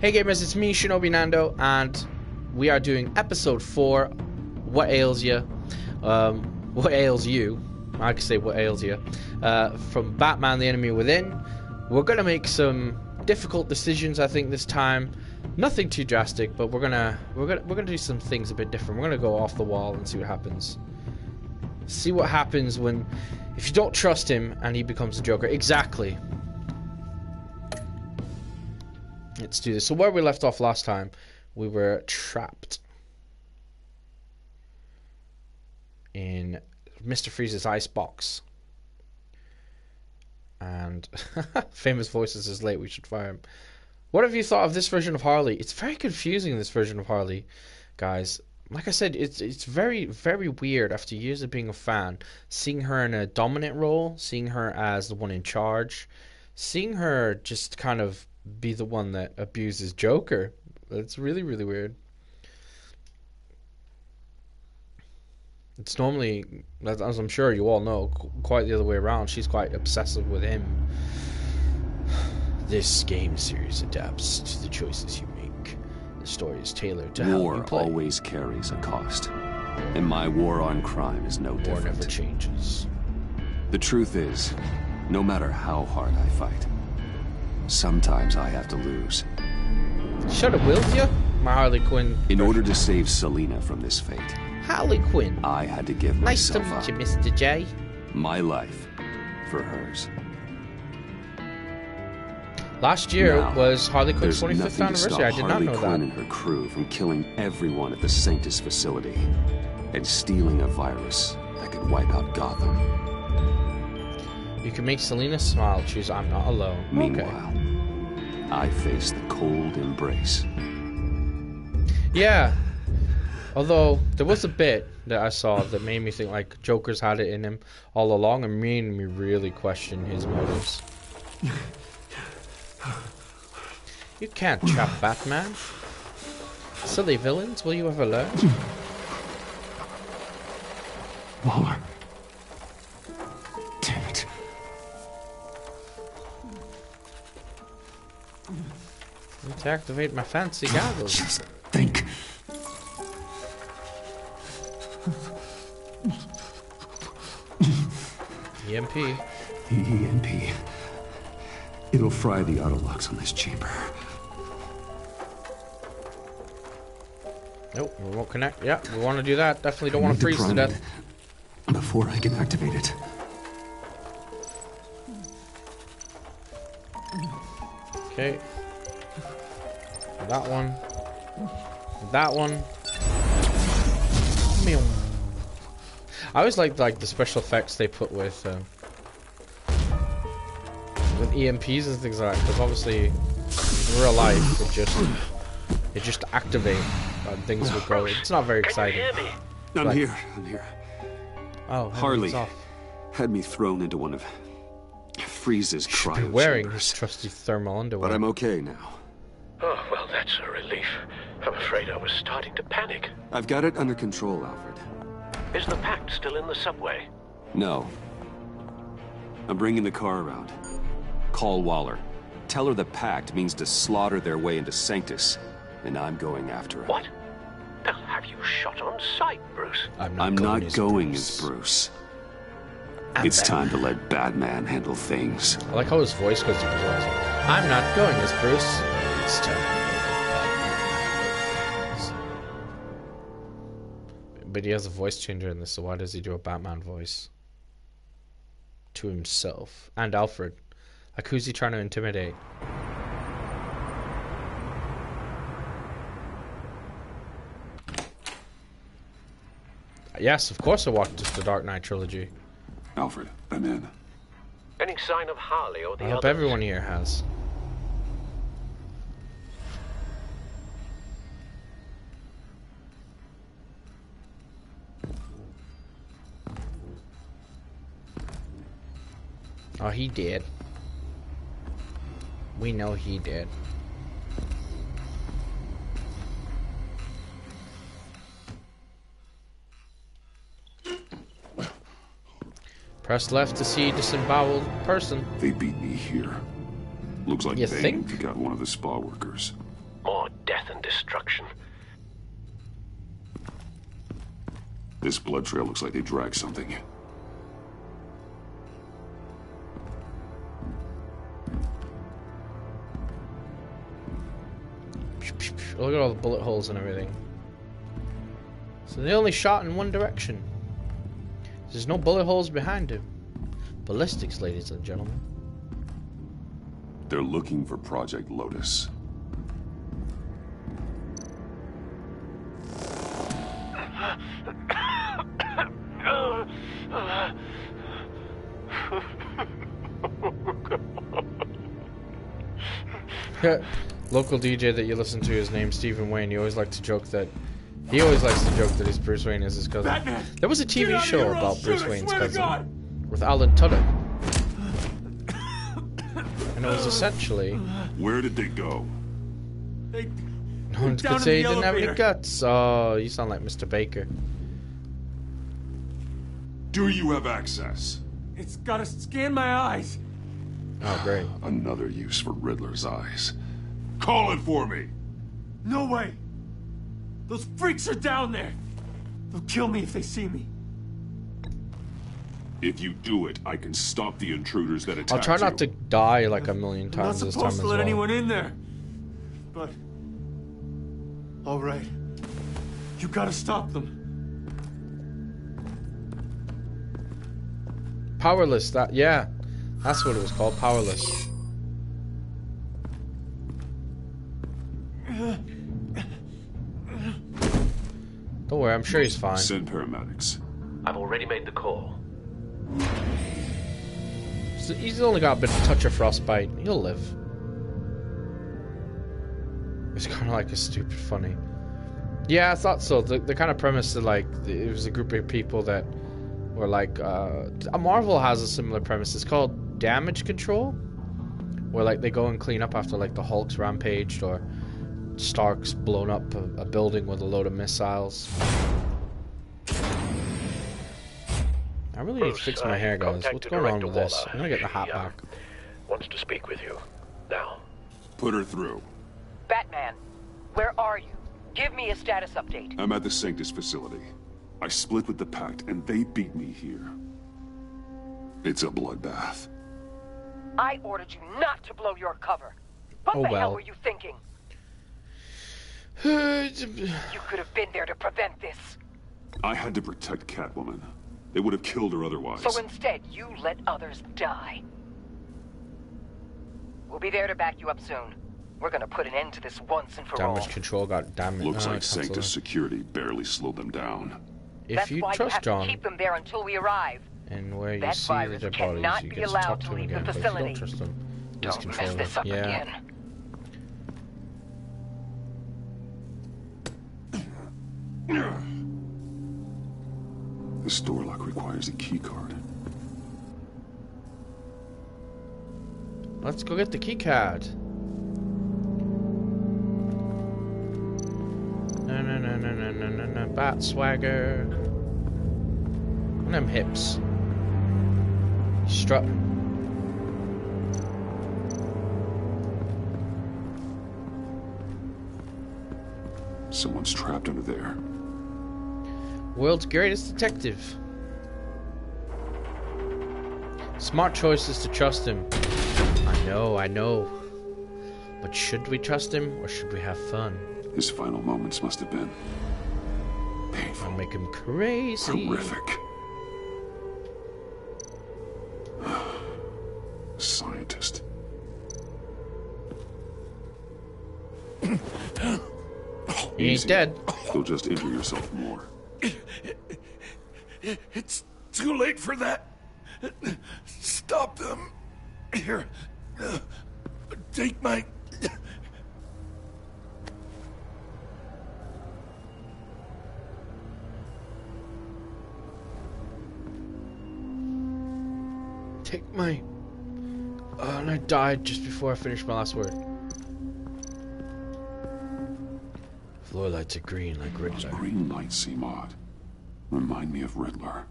Hey gamers, it's me, ShinobiNando, and we are doing episode 4, What Ails Ya? What Ails You? I could say What Ails Ya? From Batman: The Enemy Within. We're gonna make some difficult decisions, I think, this time. Nothing too drastic, but we're gonna do some things a bit different. We're gonna go off the wall and see what happens. See what happens if you don't trust him and he becomes the Joker. Exactly. Let's do this. So where we left off last time, we were trapped in Mr. Freeze's ice box. And famous voices is late, we should fire him. What have you thought of this version of Harley? It's very confusing, this version of Harley, guys. Like I said, it's very, very weird after years of being a fan. Seeing her in a dominant role, seeing her as the one in charge, seeing her just kind of be the one that abuses Joker. It's really, really weird. It's normally, as I'm sure you all know, quite the other way around. She's quite obsessive with him. This game series adapts to the choices you make. The story is tailored to how you play. War always carries a cost, and my war on crime is no different. War never changes. The truth is, no matter how hard I fight, sometimes I have to lose. Shut up, will you? My Harley Quinn. In order to save Selina from this fate, Harley Quinn. I had to give Nice to myself meet you, up. Mr. J. My life for hers. Last year Now, was Harley Quinn's there's 25th nothing to anniversary. stop I did not Harley know Quinn that. and her crew from killing everyone at the Sanctus facility and stealing a virus that could wipe out Gotham. You can make Selina smile. Choose I'm not alone. Meanwhile, I face the cold embrace. Yeah. Although there was a bit that I saw that made me think like Joker's had it in him all along and made me really question his motives. You can't trap Batman. Silly villains, will you ever learn? Waller. Damn it. Need to activate my fancy goggles. Just think. EMP. The EMP. It'll fry the auto locks on this chamber. Nope, we won't connect. Yeah, we want to do that. Definitely don't want to I need freeze to prime death. it before I can activate it. Okay. That one. That one. Meow. I always like the special effects they put with EMPs and things like that, because obviously in real life it just activate and things will go. It's not very exciting. I'm here. Oh, Harley off. had me thrown into one of Freeze's Should be cryo wearing chambers. his trusty thermal underwear. But I'm okay now. Oh, well, that's a relief. I'm afraid I was starting to panic. I've got it under control, Alfred. Is the pact still in the subway? No. I'm bringing the car around. Call Waller. Tell her the pact means to slaughter their way into Sanctus, and I'm going after it. What? They'll have you shot on sight, Bruce. I'm not going as Bruce. It's time to let Batman handle things. I like how his voice goes to his voice. I'm not going as Bruce. It's time. But he has a voice changer in this, so why does he do a Batman voice? To himself. And Alfred. Like, who's he trying to intimidate? Yes, of course I watched the Dark Knight trilogy. Alfred, I'm in. Any sign of Harley or the I hope others? everyone here has. Oh, he did. We know he did. Press left to see disemboweled person. They beat me here. Looks like You they think? got one of the spa workers. More death and destruction. This blood trail looks like they dragged something. Look at all the bullet holes and everything. So they only shot in one direction. There's no bullet holes behind him. Ballistics, ladies and gentlemen. They're looking for Project Lotus. Local DJ that you listen to is named Stephen Wayne. He always likes to joke that his Bruce Wayne is his cousin. Batman, there was a TV show here, about Bruce Wayne's cousin with Alan Tudyk, and it was essentially. Where did they go? No one could say he didn't have any guts. Oh, you sound like Mr. Baker. Do you have access? It's gotta scan my eyes. Oh, great. Another use for Riddler's eyes. Call it for me! No way! Those freaks are down there! They'll kill me if they see me. If you do it, I can stop the intruders that attack you. I'll try not to die like a million times this time as well. I'm not supposed to let anyone in there. But... alright. You gotta stop them. Powerless, yeah. That's what it was called, Powerless. Don't worry, I'm sure he's fine. Send paramedics. I've already made the call. So he's only got a bit of touch of frostbite. He'll live. It's kind of like a stupid funny. Yeah, I thought so. The kind of premise that like it was a group of people that were like Marvel has a similar premise. It's called Damage Control, where like they go and clean up after like the Hulk's rampaged or Stark's blown up a building with a load of missiles. I really need to fix my hair, guys. What's going on with this? I'm gonna get the hat back. Wants to speak with you. Now. Put her through. Batman, where are you? Give me a status update. I'm at the Sanctus facility. I split with the Pact, and they beat me here. It's a bloodbath. I ordered you not to blow your cover. What the hell were you thinking? You could have been there to prevent this. I had to protect Catwoman. They would have killed her otherwise. So instead, you let others die. We'll be there to back you up soon. We're gonna put an end to this once and for all. Damage control got damaged. Looks like Sanctus security barely slowed them down. If you trust John, keep them there until we arrive. And where you see the dead bodies, you get to talk to him again. But if you don't trust them, don't mess this up again. This door lock requires a key card. Let's go get the key card. No, bat swagger. And them hips. Strutting. Someone's trapped under there. World's greatest detective. Smart choice is to trust him. I know. But should we trust him or should we have fun? His final moments must have been painful. I'll make him crazy. Horrific. Scientist. He ain't dead. You'll just injure yourself more. It's too late for that. Stop them. Here. Take my... Take my... and I died just before I finished my last word. Floor lights are green like Riddler. Those green lights seem odd. Remind me of Riddler.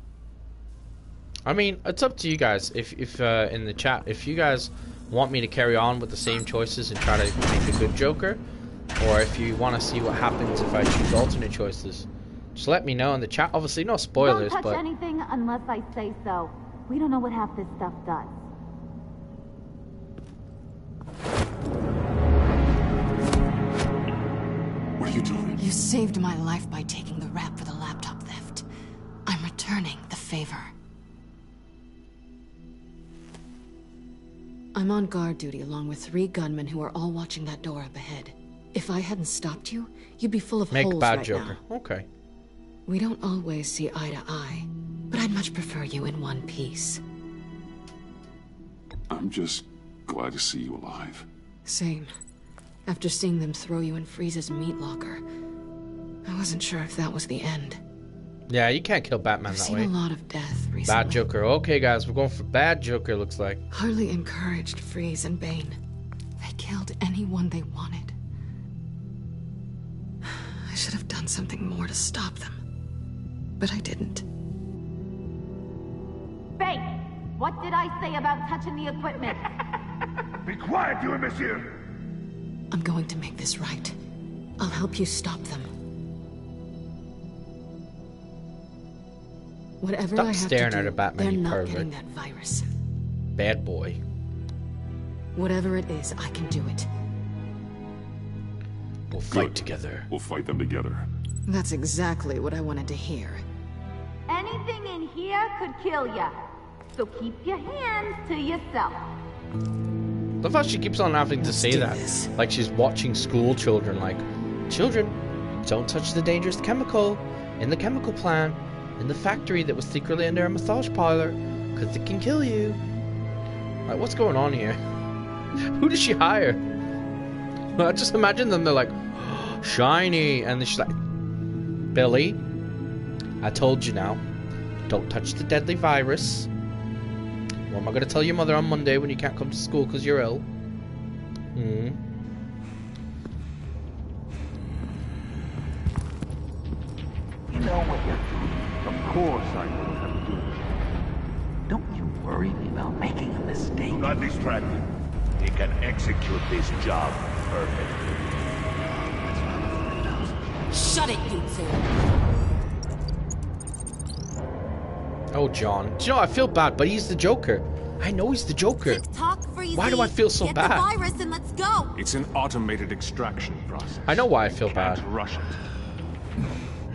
I mean, it's up to you guys. If in the chat, if you guys want me to carry on with the same choices and try to make a good Joker, or if you want to see what happens if I choose alternate choices, just let me know in the chat. Obviously, no spoilers, Don't touch but anything unless I say so. We don't know what half this stuff does. What are you doing? You saved my life by taking the rap for the laptop theft. I'm returning the favor. I'm on guard duty along with 3 gunmen who are all watching that door up ahead. If I hadn't stopped you, you'd be full of make holes bad right Joker. now. Okay. We don't always see eye to eye, but I'd much prefer you in one piece. I'm just glad to see you alive. Same. After seeing them throw you in Freeze's meat locker, I wasn't sure if that was the end. Yeah, you can't kill Batman I've that seen way. a lot of death recently. Bad Joker. Okay, guys, we're going for bad Joker, looks like. Harley encouraged Freeze and Bane. They killed anyone they wanted. I should have done something more to stop them. But I didn't. Fake! What did I say about touching the equipment? Be quiet, you imbecile! I'm going to make this right. I'll help you stop them. Whatever Stop I have staring to do, at a Batman, they're you not pervert. getting that virus. Bad boy. Whatever it is, I can do it. We'll fight Good. together. We'll fight them together. That's exactly what I wanted to hear. Anything in here could kill ya. So keep your hands to yourself. Love how she keeps on having to say do that. this. Like she's watching school children. Like, children, don't touch the dangerous chemical in the chemical plant in the factory that was secretly under a massage parlor, because it can kill you. Like, what's going on here? Who did she hire? I just imagine them, they're like, shiny, and then she's like, Billy, I told you now, don't touch the deadly virus. What am I going to tell your mother on Monday when you can't come to school because you're ill? Hmm. You know what you're doing. Of course I know what I'm doing. Don't you worry about making a mistake. Do not distract him. He can execute this job perfectly. Shut it, you two! Oh, John. Do you know, I feel bad, but he's the Joker. I know he's the Joker. Why do I feel so bad? Get the virus and let's go. It's an automated extraction process. I know why I feel bad. Can't rush it.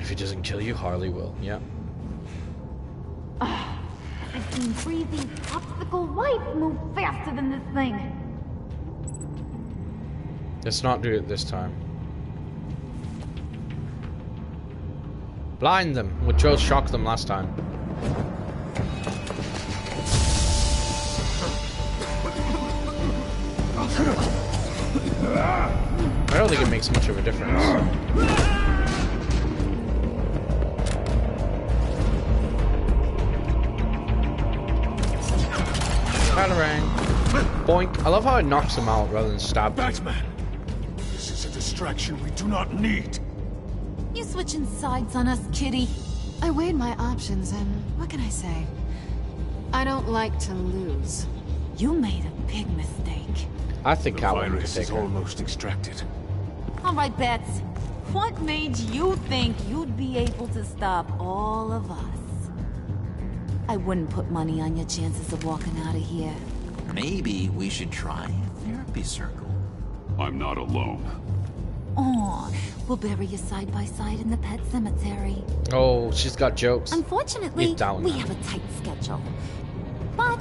If he doesn't kill you, Harley will. Yeah. I've seen Freezy's popsicle wife move faster than this thing. Let's not do it this time. Blind them. We chose shock them last time. I don't think it makes much of a difference. Batarang. Boink. I love how it knocks him out rather than stabs him. Batman! This is a distraction we do not need. You switching sides on us, kitty? I weighed my options, and what can I say? I don't like to lose. You made a big mistake. I think The Catwoman could virus take is her. almost extracted. All right, Bats. What made you think you'd be able to stop all of us? I wouldn't put money on your chances of walking out of here. Maybe we should try a therapy circle. I'm not alone. Aw, we'll bury you side by side in the pet cemetery. Oh, she's got jokes. Unfortunately, Get down we now. have a tight schedule. But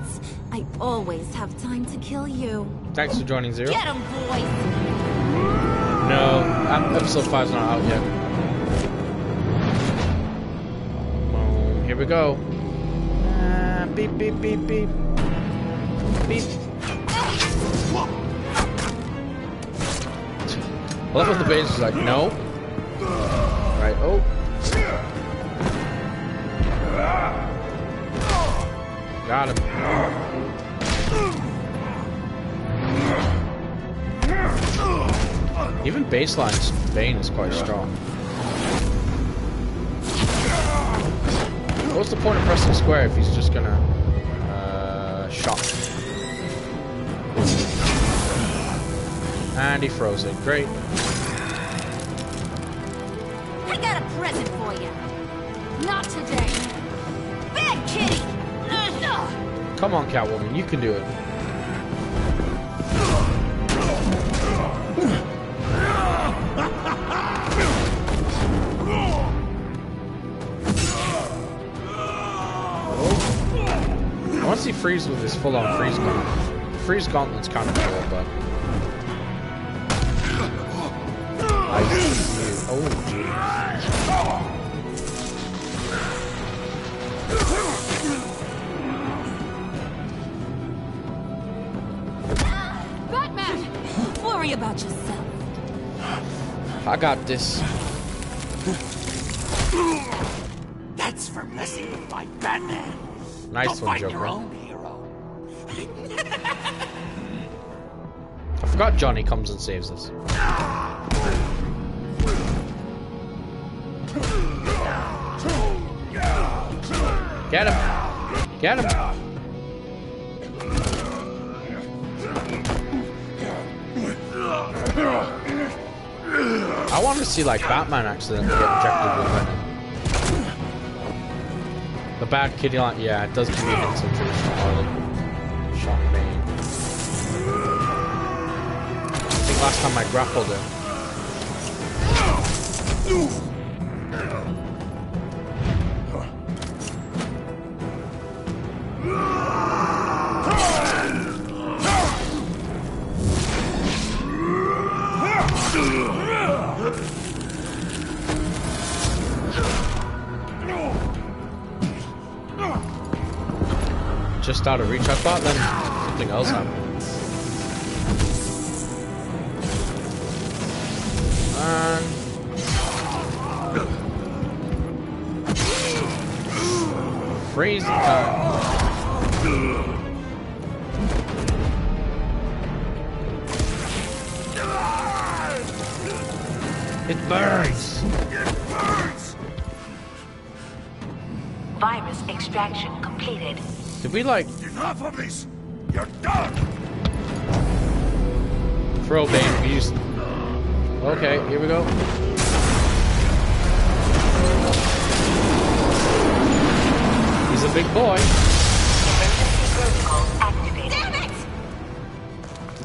I always have time to kill you. Thanks for joining, Zero. Get 'em, boys! No, episode 5's not out yet. Oh, here we go. Beep, beep, beep, beep. Beep. I love how the base is like, no. Right, oh. Got him. Even baseline's Bane is quite strong. What's the point of pressing square if he's just gonna shock? And he froze it. Great. got a present for you. Not today. Bad kitty! Come on, Catwoman, you can do it. I want to see Freeze with his full-on freeze gauntlet. Freeze gauntlet's kind of cool, but oh jeez. Batman! Worry about yourself. I got this. That's for messing with my Batman. Nice Go one, find your Joker. own hero. I forgot Johnny comes and saves us. Get him! Get him! I want to see like Batman accidentally get injected with venom. The bad kitty line, yeah, it does give me hints of traditional Harley. Shock Bane. I think last time I grappled him. Just out of reach. I thought then something else happened. And freeze time. It burns. It burns. Virus extraction completed. Did we like enough of this? You're done. Throw Bane abuse? Okay, here we go. He's a big boy. Emergency protocol activated. Damn it!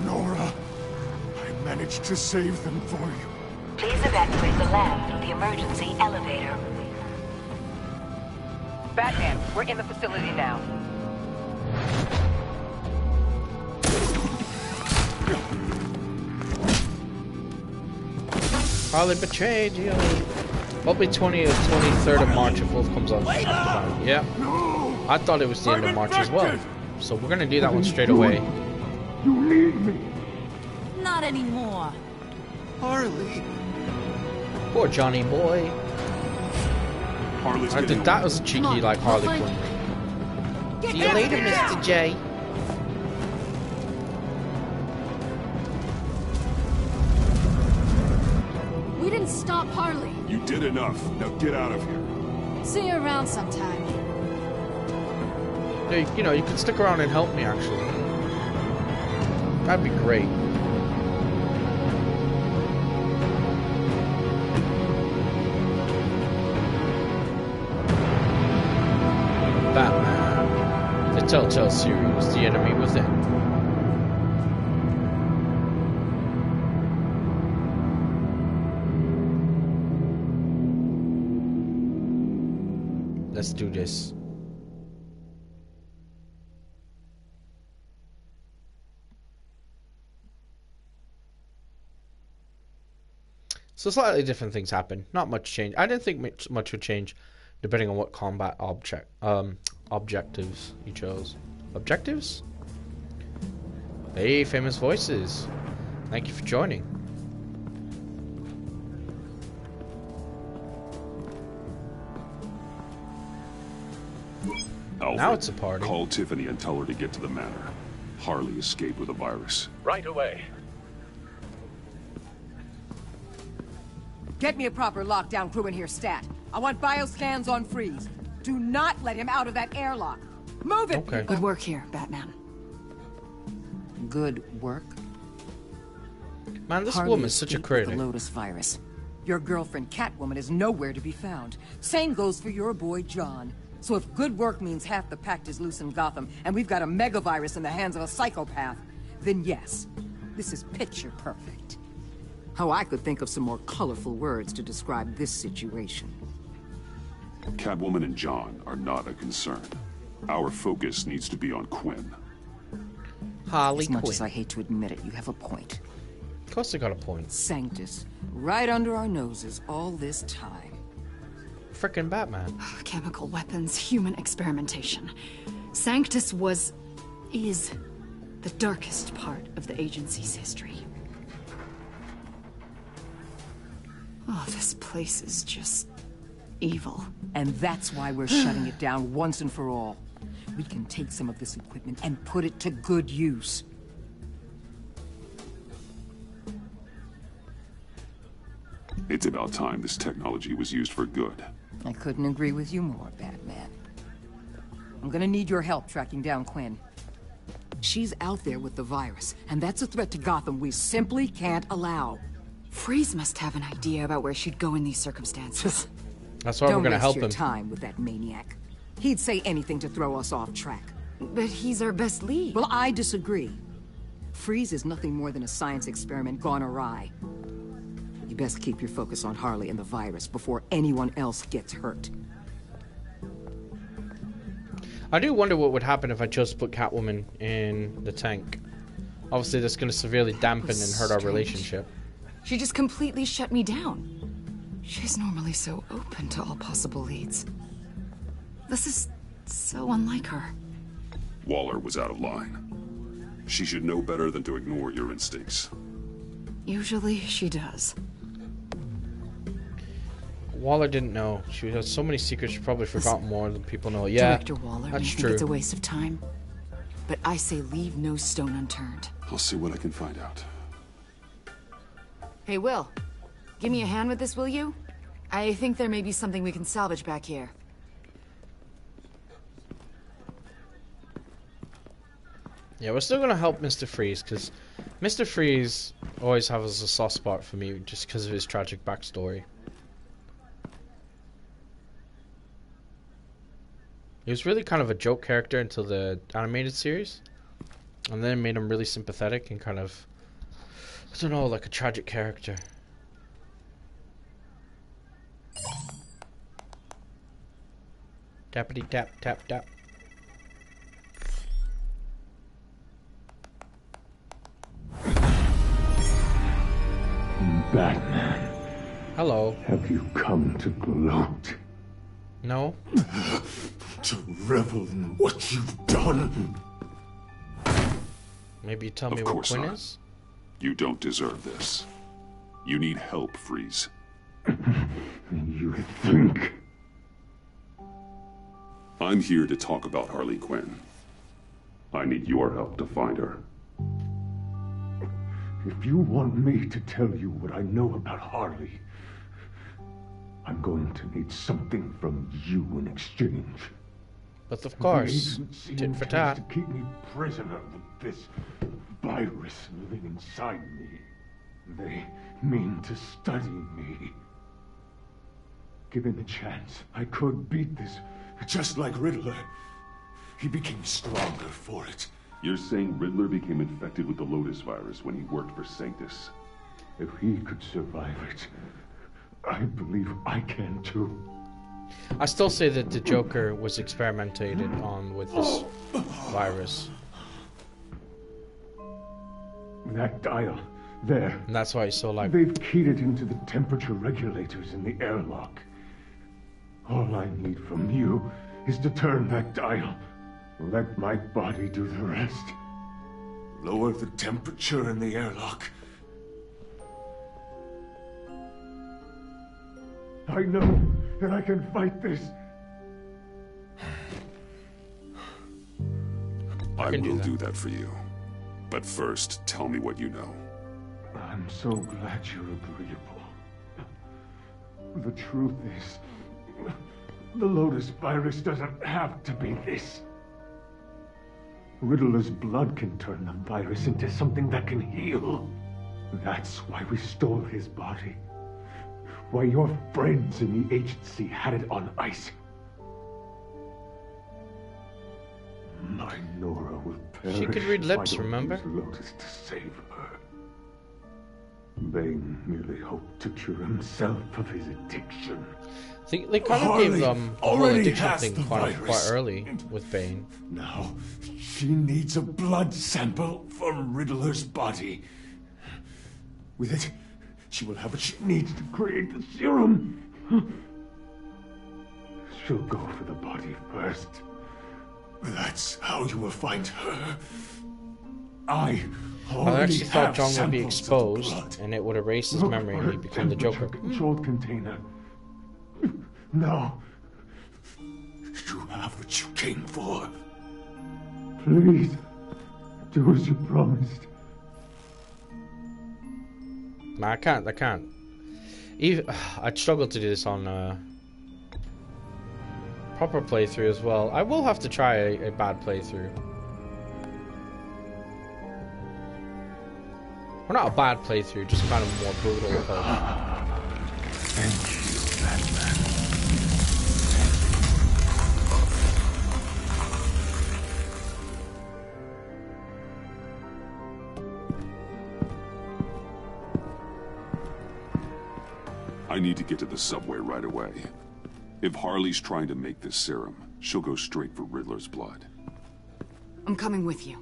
Nora, I managed to save them for you. Please evacuate the lab through the emergency elevator. Batman, we're in the facility now. Harley betrayed you. Probably 20th, 23rd of March if Wolf comes on. Yeah. I thought it was the end of March as well. So we're gonna do that one straight away. You need me. Not anymore. Harley. Poor Johnny boy. Harley's I think that was a cheeky like Harley Quinn. See you later, Mr. J. We didn't stop Harley. You did enough. Now get out of here. See you around sometime. You know, you could stick around and help me, actually. That'd be great. Batman. The Telltale series, The Enemy Within. Let's do this. So slightly different things happen. Not much change. I didn't think much would change depending on what combat objectives you chose. Objectives? Hey, famous voices. Thank you for joining. Alfred, now it's a party. Call Tiffany and tell her to get to the manor. Harley escaped with a virus. Right away. Get me a proper lockdown crew in here, stat. I want bioscans on Freeze. Do not let him out of that airlock. Move it! Okay. Good work here, Batman. Good work. Man, this Harley woman's such a escaped with critic. the Lotus virus. Your girlfriend, Catwoman, is nowhere to be found. Same goes for your boy, John. So if good work means half the pact is loose in Gotham, and we've got a megavirus in the hands of a psychopath, then yes, this is picture perfect. Oh, I could think of some more colorful words to describe this situation. Catwoman and John are not a concern. Our focus needs to be on Quinn. Harley Quinn. As much Quinn. as I hate to admit it, you have a point. Of course I got a point. Sanctus, right under our noses all this time. Frickin' Batman. Chemical weapons, human experimentation. Sanctus is the darkest part of the agency's history. Oh, this place is just evil. And that's why we're shutting it down once and for all. We can take some of this equipment and put it to good use. It's about time this technology was used for good. I couldn't agree with you more, Batman. I'm gonna need your help tracking down Quinn. She's out there with the virus, and that's a threat to Gotham we simply can't allow. Freeze must have an idea about where she'd go in these circumstances. That's why we're gonna help him. Don't waste your time with that maniac. He'd say anything to throw us off track. But he's our best lead. Well, I disagree. Freeze is nothing more than a science experiment gone awry. You best keep your focus on Harley and the virus before anyone else gets hurt. I do wonder what would happen if I chose to put Catwoman in the tank. Obviously, that's going to severely dampen and hurt our relationship. She just completely shut me down. She's normally so open to all possible leads. This is so unlike her. Waller was out of line. She should know better than to ignore your instincts. Usually she does. Waller didn't know. She has so many secrets, she probably forgot more than people know. Yeah, Director Waller may that's think true. it's a waste of time, but I say leave no stone unturned. I'll see what I can find out. Hey, Will, give me a hand with this, will you? I think there may be something we can salvage back here. Yeah, we're still going to help Mr. Freeze, because Mr. Freeze always has a soft spot for me just because of his tragic backstory. He was really kind of a joke character until the animated series. And then it made him really sympathetic and kind of, I don't know, like a tragic character. Tappity tap tap tap. Batman. Hello. Have you come to gloat? No. To revel in what you've done? Maybe you tell me what Quinn is? You don't deserve this. You need help, Freeze. You think? I'm here to talk about Harley Quinn. I need your help to find her. If you want me to tell you what I know about Harley, I'm going to need something from you in exchange. But of course, tit for tat. To keep me prisoner with this virus living inside me. They mean to study me. Given the chance, I could beat this, just like Riddler. He became stronger for it. You're saying Riddler became infected with the Lotus virus when he worked for Sanctus? If he could survive it, I believe I can too. I still say that the Joker was experimented on with this virus. That dial, there. And that's why he's so like... They've keyed it into the temperature regulators in the airlock. All I need from you is to turn that dial. Let my body do the rest. Lower the temperature in the airlock. I know that I can fight this. I will do that for you. But first, tell me what you know. I'm so glad you're agreeable. The truth is, the Lotus virus doesn't have to be this. Riddler's blood can turn the virus into something that can heal. That's why we stole his body. why your friends in the agency had it on ice. My Nora will perish. She could read lips, if I don't remember? use Lotus to save her. Bane merely hoped to cure himself of his addiction. They kind of gave the whole already addiction has thing the quite virus. early with Bane. Now, she needs a blood sample from Riddler's body. With it, she will have what she needs to create the serum. She'll go for the body first. That's how you will find her. I I already actually thought have John would be samples of the exposed, blood. and it would erase his Look memory, for and a he'd become the Joker. temperature-controlled container. No, You have what you came for. please, do as you promised. Nah, I can't. Even I'd struggle to do this on proper playthrough as well. I will have to try a bad playthrough. Or not a bad playthrough, just kind of more brutal approach. Thank you, Batman. I need to get to the subway right away. If Harley's trying to make this serum, she'll go straight for Riddler's blood. I'm coming with you.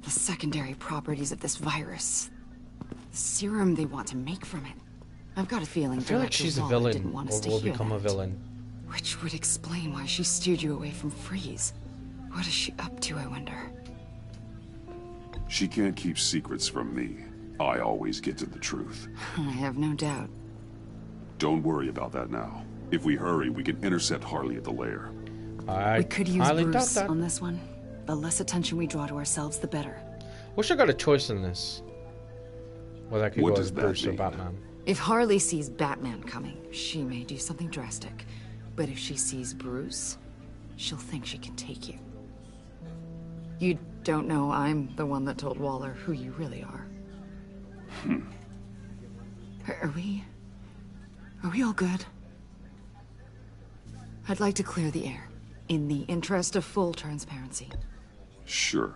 The secondary properties of this virus. The serum they want to make from it. I've got a feeling I feel like Director she's a Waller villain, didn't want us or to will hear become a that. villain. Which would explain why she steered you away from Freeze. What is she up to, I wonder? She can't keep secrets from me. I always get to the truth. I have no doubt. Don't worry about that now. If we hurry, we can intercept Harley at the lair. I We could use highly doubt Bruce that. on this one. The less attention we draw to ourselves, the better. Wish I got a choice in this. Whether I could What go does as that Bruce or mean? Batman. If Harley sees Batman coming, she may do something drastic. But if she sees Bruce, she'll think she can take you. You don't know I'm the one that told Waller who you really are. Are we all good? I'd like to clear the air, in the interest of full transparency. Sure.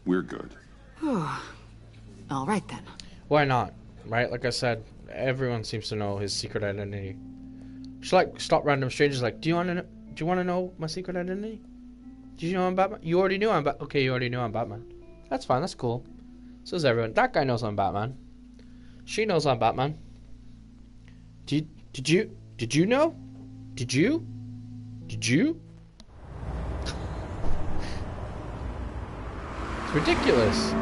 We're good. All right then. Why not? Right? Like I said, everyone seems to know his secret identity. Just like stop random strangers like, do you want to know my secret identity? Did you know I'm Batman? You already knew I'm Batman. Okay, you already knew I'm Batman. That's fine, that's cool. So does everyone. That guy knows I'm Batman. She knows I'm Batman. Did you know? Did you? It's ridiculous.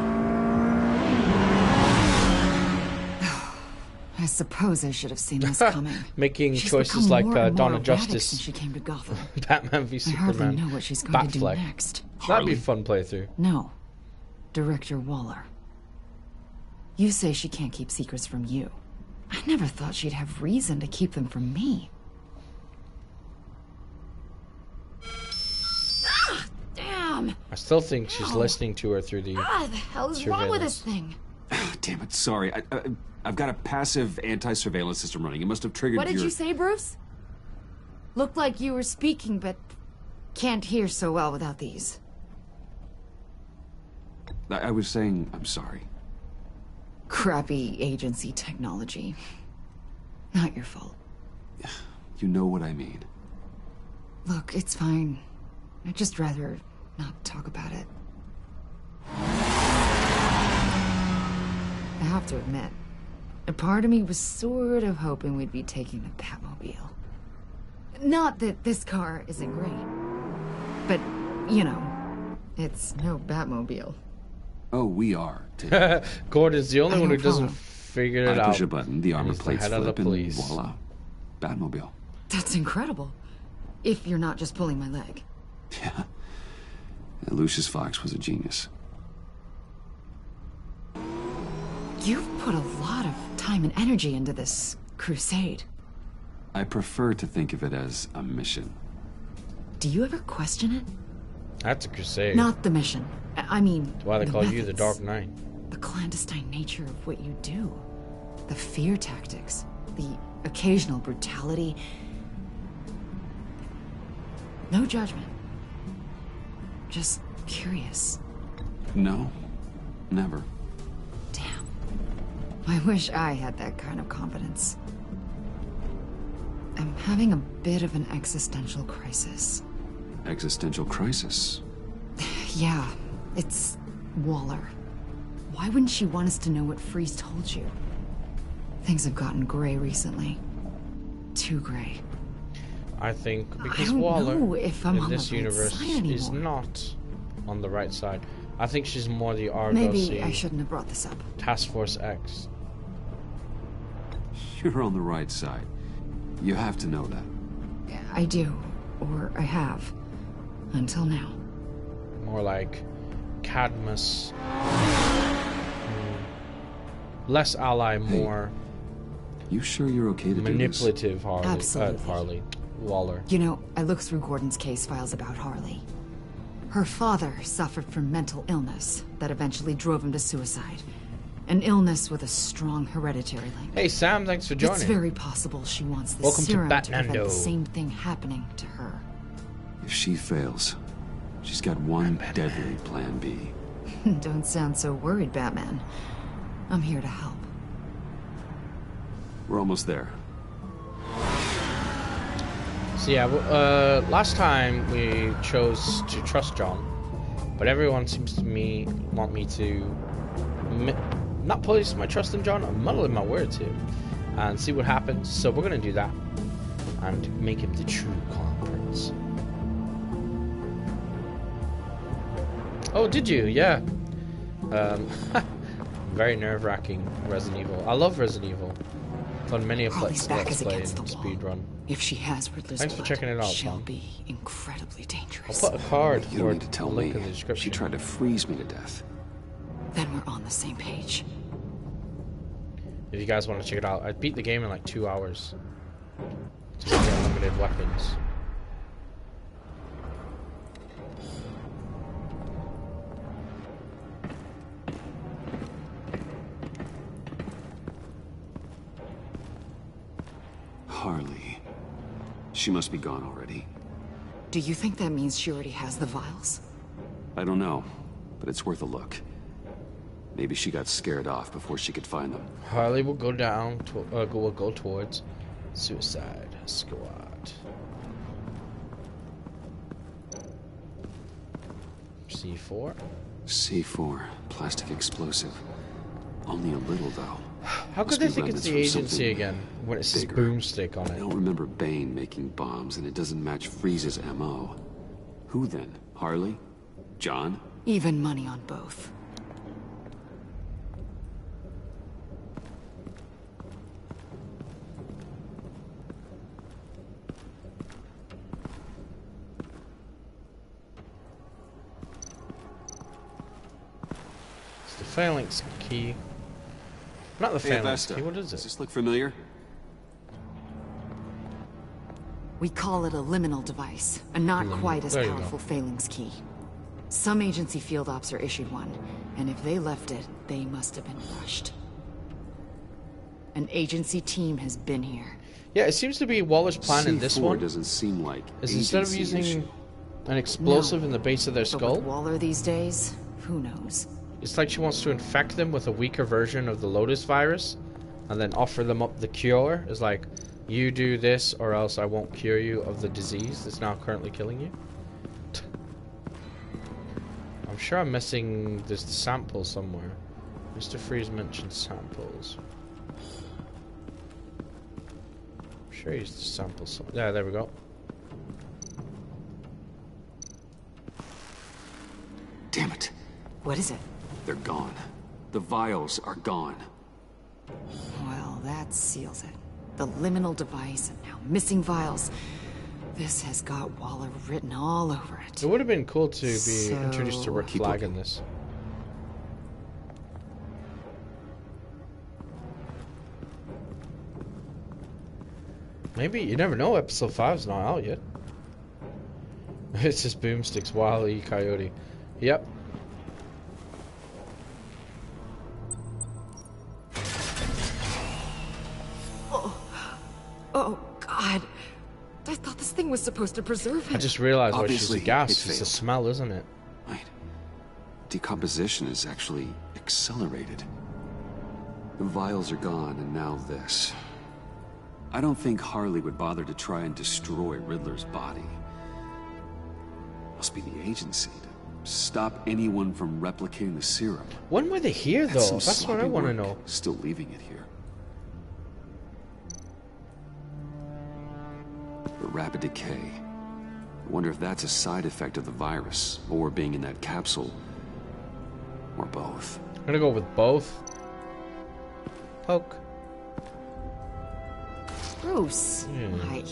I suppose I should have seen this coming. Making She's choices become like more and more Dawn of erratic Justice. since she came to Gotham. Batman v I hardly Superman. know what she's going to do Batfleck. next. That'd be a fun playthrough. No. Director Waller. You say she can't keep secrets from you. I never thought she'd have reason to keep them from me. Ah, damn! I still think she's listening to her through the. Ah, the hell is wrong with this thing? Damn it, sorry. I've got a passive anti-surveillance system running. It must have triggered What did your... you say, Bruce? Looked like you were speaking, but can't hear so well without these. I was saying I'm sorry. Crappy agency technology. Not your fault. You know what I mean. Look, it's fine. I'd just rather not talk about it. I have to admit, a part of me was sort of hoping we'd be taking the Batmobile. Not that this car isn't great, but, you know, it's no Batmobile. Oh, we are, too. Gordon's the only I one who don't doesn't follow. figure it I out. push a button, the armor And he's the plates head of the flip, and police. voila. Batmobile. That's incredible. If you're not just pulling my leg. Yeah. Lucius Fox was a genius. You've put a lot of time and energy into this crusade. I prefer to think of it as a mission. Do you ever question it? That's a crusade. Not the mission. I mean, That's why they the call you the methods. Dark Knight. The clandestine nature of what you do. The fear tactics. the occasional brutality. No judgment. Just curious. No, never. Damn. I wish I had that kind of confidence. I'm having a bit of an existential crisis. Existential crisis? Yeah, it's Waller. Why wouldn't she want us to know what Freeze told you? Things have gotten gray recently. Too gray. I think because I don't Waller know if I'm in on this the right universe side is anymore. not on the right side. I think she's more the Argos. Maybe I shouldn't have brought this up. Task Force X. You're on the right side. You have to know that. I do. Or I have. Until now. More like Cadmus. Less ally, more You sure you're okay to do this? manipulative Harley. Absolutely. Harley. Waller. You know, I looked through Gordon's case files about Harley. Her father suffered from mental illness that eventually drove him to suicide. An illness with a strong hereditary link. Hey Sam, thanks for joining. It's very possible she wants the Welcome to serum to prevent BatNando. the same thing happening to her. If she fails, she's got one deadly plan B. Don't sound so worried, Batman. I'm here to help. We're almost there. So yeah, last time we chose to trust John, but everyone seems to want me to not place my trust in John, I'm muddling my words here, and see what happens. So we're gonna do that and make him the true Crown Prince. Oh, did you? Yeah. Very nerve-wracking Resident Evil. I love Resident Evil. Done many a Harley's back let's is play against and the wall. speed run. If she has Riddler's Thanks for blood, checking it out, she'll Tom. be incredibly dangerous. I'll put a card You for don't need to tell a link me. in the description. She tried to freeze me to death. Then we're on the same page. If you guys want to check it out, I beat the game in like 2 hours. To get the unlimited weapons. Harley. She must be gone already. Do you think that means she already has the vials? I don't know, but it's worth a look. Maybe she got scared off before she could find them. Harley will go down. Will go towards Suicide Squad. C4. C4, plastic explosive. Only a little though. How could they think it's the agency again when it says boomstick on I it? don't remember Bane making bombs, and it doesn't match Freeze's MO. Who then? Harley? John? Even money on both. It's the phalanx key. Not the Hey, phalanx Vesta. key. What is Does it? this look familiar? We call it a liminal device, a not Liminal. quite as There you powerful phalanx key. Some agency field ops are issued one, and if they left it, they must have been rushed. An agency team has been here. Yeah, it seems to be Waller's plan in this C4 one. doesn't seem like Is instead of agency using issue. an explosive No. in the base of their But skull, with Waller these days, who knows? it's like she wants to infect them with a weaker version of the Lotus virus and then offer them up the cure. It's like, you do this or else I won't cure you of the disease that's now currently killing you. I'm sure I'm missing this sample somewhere. Mr. Freeze mentioned samples. I'm sure he's the sample somewhere. Yeah, there we go. Damn it. What is it? They're gone. The vials are gone. Well, that seals it. The liminal device and now missing vials. This has got Waller written all over it. It would have been cool to be introduced to Rick Keep Flag looking. in this. Maybe, you never know, episode 5's not out yet. It's just Boomsticks, Wile E. Coyote. Yep. Oh, God. I thought this thing was supposed to preserve him. I just realized why she's Obviously, a gas. it It's the failed. smell, isn't it? Wait. Decomposition is actually accelerated. The vials are gone, and now this. I don't think Harley would bother to try and destroy Riddler's body. Must be the agency to stop anyone from replicating the serum. When were they here, though? Some That's what I sloppy want to work, know. Still leaving it here. The rapid decay. I wonder if that's a side effect of the virus, or being in that capsule, or both. I'm gonna go with both. Poke. Bruce. Hi.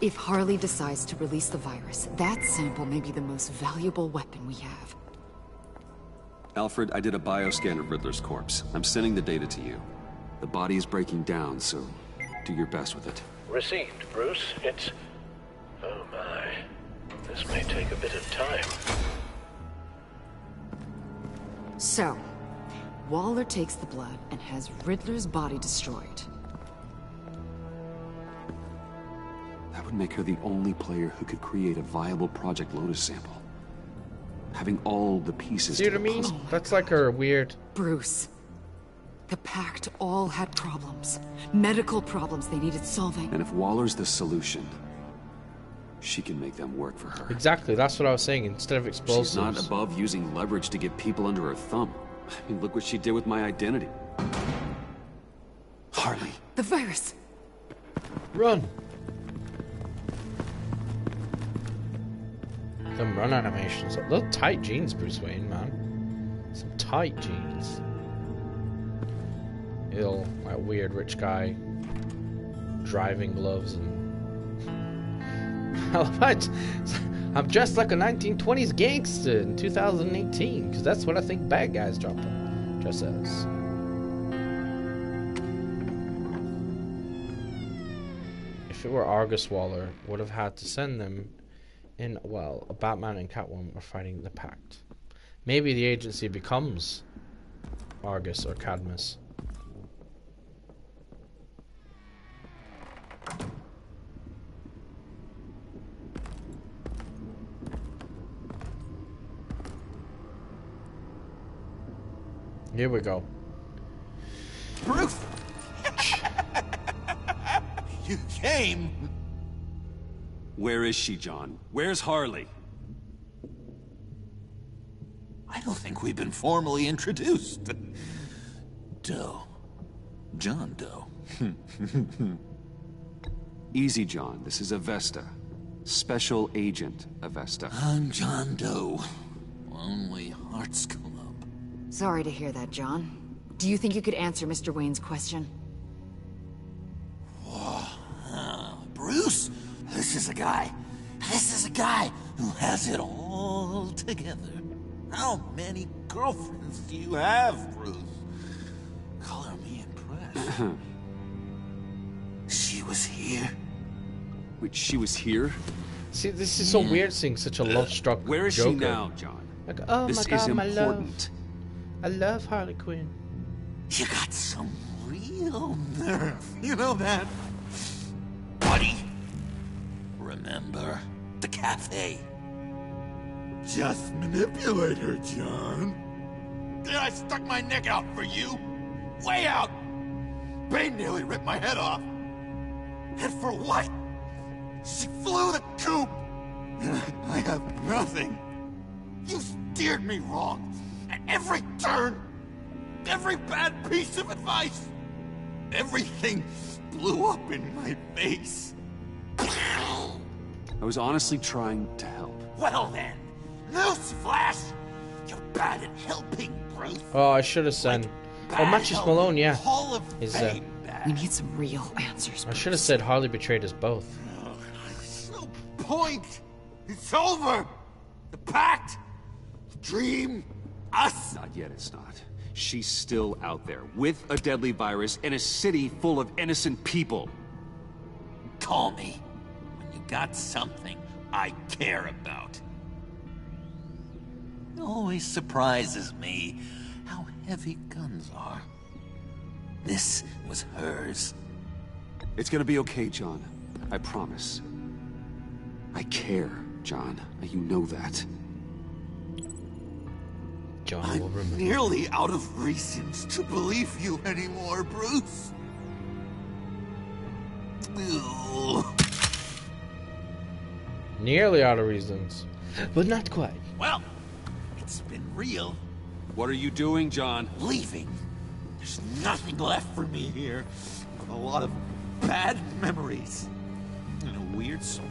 If Harley decides to release the virus, that sample may be the most valuable weapon we have. Alfred, I did a bioscan of Riddler's corpse. I'm sending the data to you. The body is breaking down, so do your best with it. Received, Bruce. It's... Oh my. This may take a bit of time. So, Waller takes the blood and has Riddler's body destroyed. That would make her the only player who could create a viable Project Lotus sample. Having all the pieces See to what I the mean? puzzle. That's like her weird... Bruce. The Pact all had problems. Medical problems they needed solving. And if Waller's the solution, she can make them work for her. Exactly, that's what I was saying. Instead of explosives. She's not above using leverage to get people under her thumb. I mean, look what she did with my identity. Harley. The virus. Run. Them run animations. Those tight jeans, Bruce Wayne, man. Some tight jeans. Ill, that weird rich guy. Driving gloves and... I'm dressed like a 1920s gangster in 2018, because that's what I think bad guys dress as. If it were Argus Waller, would have had to send them in, well, Batman and Catwoman are fighting the Pact. Maybe the agency becomes Argus or Cadmus. Here we go. Bruce! You came! Where is she, John? Where's Harley? I don't think we've been formally introduced. Doe. John Doe. Easy, John. This is Avesta. Special Agent Avesta. I'm John Doe. Only hearts come up. Sorry to hear that, John. Do you think you could answer Mr. Wayne's question? Bruce, this is a guy who has it all together. How many girlfriends do you have, Bruce? Color me impressed. She was here. Wait, she was here? See, this is so weird seeing such a love-struck Where is Joker. she now, John? Like, oh This my god, is my love. important. I love Harley Quinn. You got some real nerve. You know that? Buddy? Remember the cafe? Just manipulate her, John. Then I stuck my neck out for you. Way out. Bane nearly ripped my head off. And for what? She flew the coop. And I have nothing. You steered me wrong. At every turn. Every bad piece of advice. Everything blew up in my face. I was honestly trying to help. Well then, newsflash! You're bad at helping, Bruce. Oh, I should have said. Oh, Matches Malone, yeah. Hall of Is Fame. We need some real answers. I should have said Harley betrayed us both. No point. It's over. The pact, the dream, us. Not yet, it's not. She's still out there, with a deadly virus in a city full of innocent people. Call me when you got something I care about. It always surprises me how heavy guns are. This was hers. It's gonna be okay, John. I promise. I care, John. You know that. John will I'm remember. nearly out of reasons to believe you anymore, Bruce. Ew. Nearly out of reasons, but not quite. Well, it's been real. What are you doing, John? Leaving. There's nothing left for me here. A lot of bad memories. And a weird smell.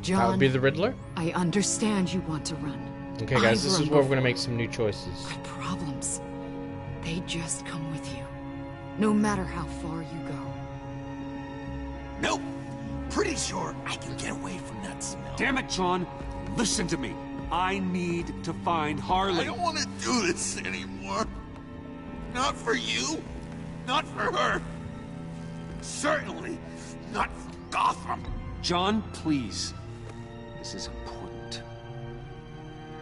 John, That would be the Riddler? I understand you want to run. Okay, guys, this is where we're going to make some new choices. My problems, they just come with you. No matter how far you go. Nope. Pretty sure I can get away from that smell. Damn it, John! Listen to me. I need to find Harley. I don't want to do this anymore. Not for you. Not for her. Certainly not for Gotham. John, please. This is important.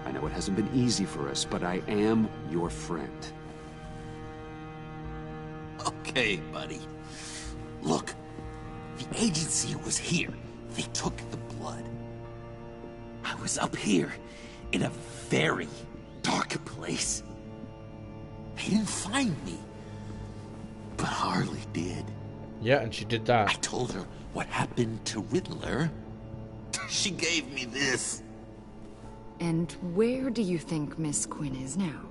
I know it hasn't been easy for us, but I am your friend. Okay, buddy. Look, the agency was here. They took the blood. I was up here in a very dark place. They didn't find me. But Harley did. Yeah, and she did that. I told her what happened to Riddler. She gave me this. And where do you think Miss Quinn is now?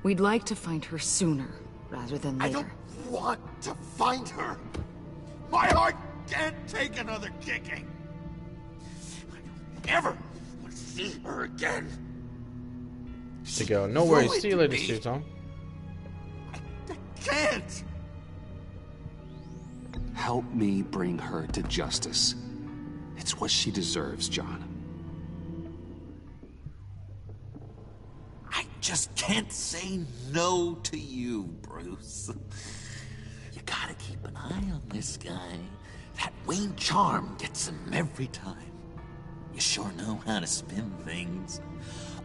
We'd like to find her sooner, rather than later. I don't want to find her. My heart can't take another kicking. I don't ever want to see her again. To go. No worries. See you later, Stu Tom. I can't. Help me bring her to justice. It's what she deserves, John. I just can't say no to you, Bruce. You gotta keep an eye on this guy. That Wayne charm gets him every time. You sure know how to spin things.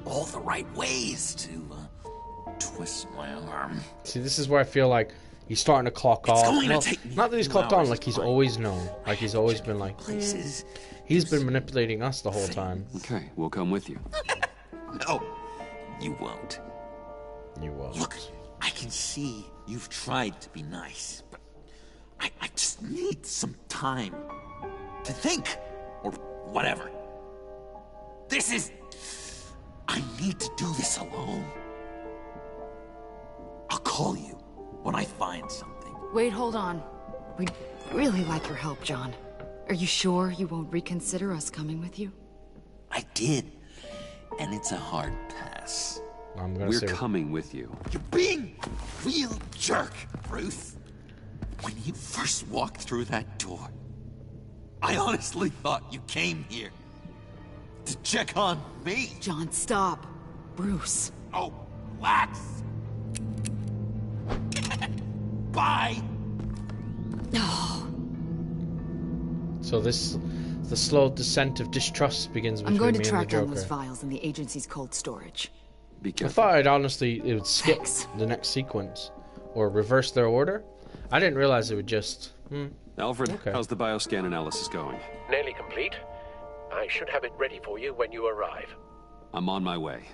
All the right ways to twist my arm. See, this is where I feel like he's starting to clock off. Well, not that he's clocked on, like he's always known. Like he's always been like, places. He's been manipulating us the whole time. Okay, we'll come with you. No, you won't. You won't. Look, I can see you've tried to be nice, but I just need some time to think, or whatever. I need to do this alone. I'll call you when I find something. Wait, hold on. We'd really like your help, John. Are you sure you won't reconsider us coming with you? I did, and it's a hard pass. We're coming with you. You're being a real jerk, Bruce. When you first walked through that door, I honestly thought you came here to check on me. John, stop. Bruce. Oh, relax. Bye. No. So the slow descent of distrust begins between I'm going to me and the track down Joker. those files in the agency's cold storage. Be I careful. thought it would skip the next sequence or reverse their order. I didn't realize it would just. Alfred, Okay. how's the bioscan analysis going? Nearly complete. I should have it ready for you when you arrive. I'm on my way.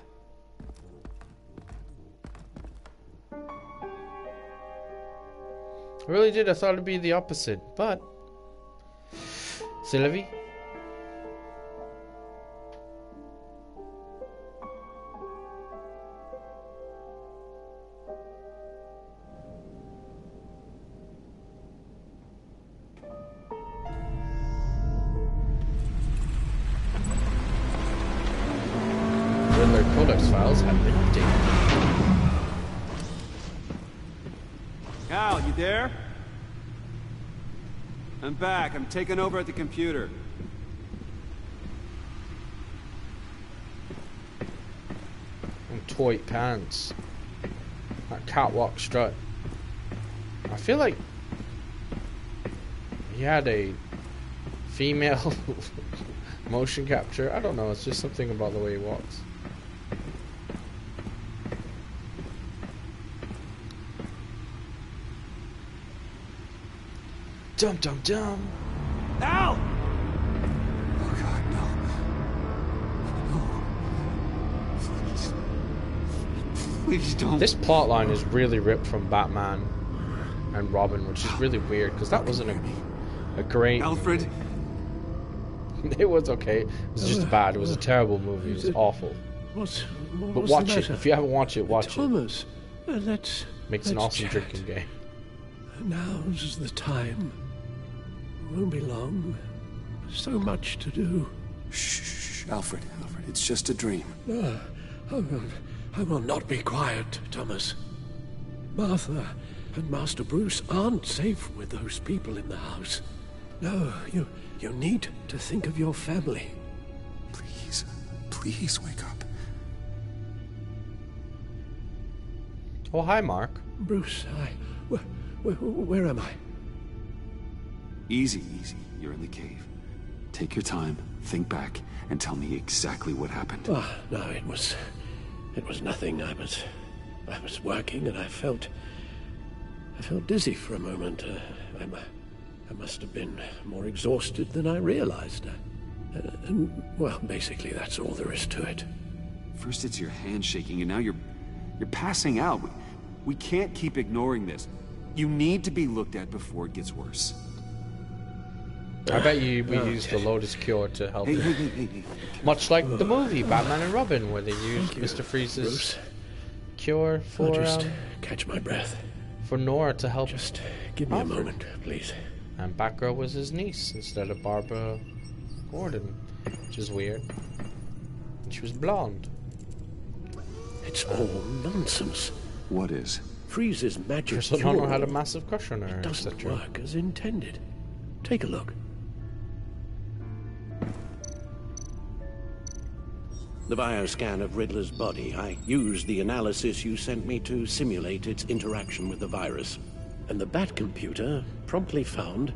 I really did. I thought it'd be the opposite, but. C'est la vie. Riddler Codex files have been updated. Cal, you there? I'm back. I'm taking over at the computer. And tight pants. That catwalk strut. I feel like he had a female motion capture. I don't know. It's just something about the way he walks. Dum dum dum. Al! Oh God, no. No. Please don't. This plotline is really ripped from Batman and Robin, which is really weird because that wasn't a great. Alfred. It was okay. It was just bad. It was a terrible movie. It was awful. What's But watch it. If you haven't watched it, watch Thomas, it. Makes an awesome chat. drinking game. Now's the time. Won't be long. So much to do. Shh, Alfred. It's just a dream. No, I will not be quiet, Thomas. Martha and Master Bruce aren't safe with those people in the house. No, you need to think of your family. Please wake up. Oh, hi, Mark. Bruce, where am I? Easy. You're in the cave. Take your time, think back, and tell me exactly what happened. Oh, no, it was nothing. I was working and I felt dizzy for a moment. I must have been more exhausted than I realized. And, well, basically, that's all there is to it. First it's your hand shaking, and now you're passing out. We can't keep ignoring this. You need to be looked at before it gets worse. I bet we used the Lotus Cure to help you. Hey. Much like the movie Batman and Robin, where they used Mr. Freeze's cure for just catch my breath. For Nora to help. Just give me a moment, please. And Batgirl was his niece instead of Barbara Gordon, which is weird. She was blonde. It's all nonsense. What is? Freeze's magic Chris O'Donnell had a massive crush on her. It doesn't work as intended. Take a look. The bioscan of Riddler's body. I used the analysis you sent me to simulate its interaction with the virus. And the Bat computer promptly found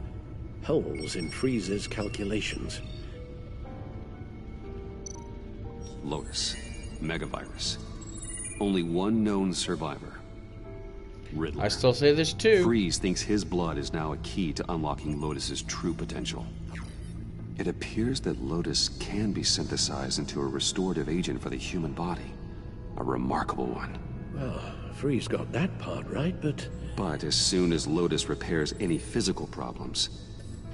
holes in Freeze's calculations. Lotus. Megavirus. Only one known survivor. Riddler. I still say there's two. Freeze thinks his blood is now a key to unlocking Lotus's true potential. It appears that Lotus can be synthesized into a restorative agent for the human body. A remarkable one. Well, Freeze got that part right, but... But as soon as Lotus repairs any physical problems,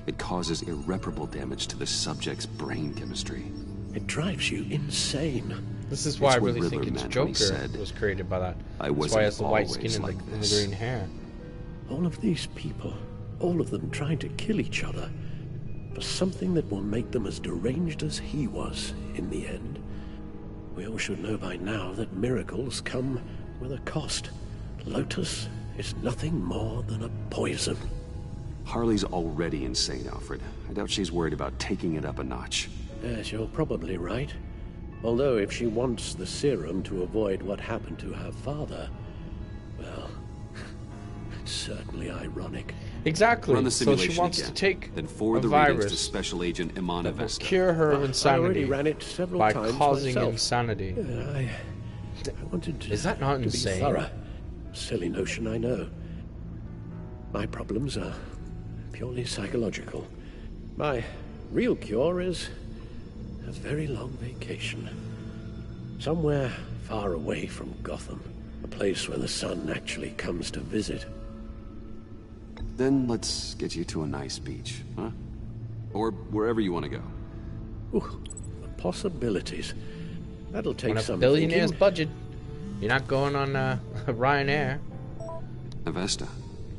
it causes irreparable damage to the subject's brain chemistry. It drives you insane. This is why I really Riddler think it's meant when he Joker said, was created by that. I That's why he has the white wasn't skin always and like the green hair. All of these people, all of them trying to kill each other for something that will make them as deranged as he was in the end. We all should know by now that miracles come with a cost. Lotus is nothing more than a poison. Harley's already insane, Alfred. I doubt she's worried about taking it up a notch. Yes, you're probably right. Although if she wants the serum to avoid what happened to her father, well, it's certainly ironic. Exactly. Run the So simulation she wants again. to take then forward a the virus readings to Special Agent Imana Vesta. cure her I insanity already ran it several by times causing myself. insanity. I wanted to, Is that not to insane? be thorough. Silly notion, I know. My problems are purely psychological. My real cure is a very long vacation. Somewhere far away from Gotham. A place where the sun actually comes to visit. Then let's get you to a nice beach, huh? Or wherever you want to go. Ooh, the possibilities. That'll take On a some billionaire's thinking. budget. You're not going on Ryanair. Avesta.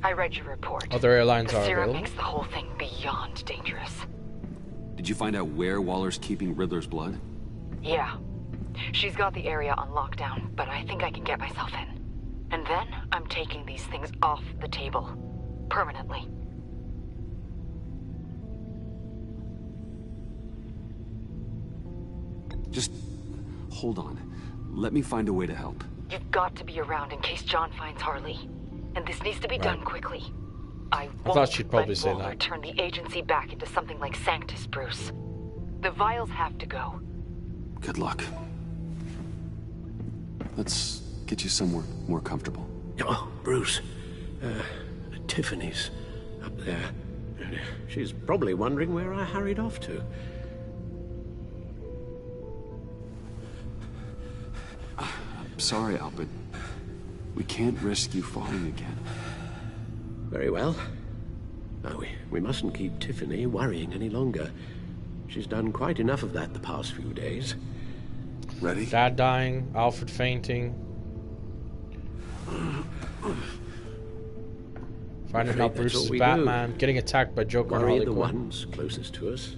I read your report. Other airlines the are serum available. makes the whole thing beyond dangerous. Did you find out where Waller's keeping Riddler's blood? Yeah. She's got the area on lockdown, but I think I can get myself in. And then I'm taking these things off the table. Permanently. Just hold on. Let me find a way to help. You've got to be around in case John finds Harley. And this needs to be done quickly. I won't thought she'd probably let say Waller that. turn the agency back into something like Sanctus, Bruce. The vials have to go. Good luck. Let's get you somewhere more comfortable. Oh, Bruce. Tiffany's up there. She's probably wondering where I hurried off to. I'm sorry, Albert. We can't risk you falling again. Very well. Now, we mustn't keep Tiffany worrying any longer. She's done quite enough of that the past few days. Ready? Dad dying, Alfred fainting. Finding out Bruce is Batman, getting attacked by Joker and Harley the Quinn. ones closest to us.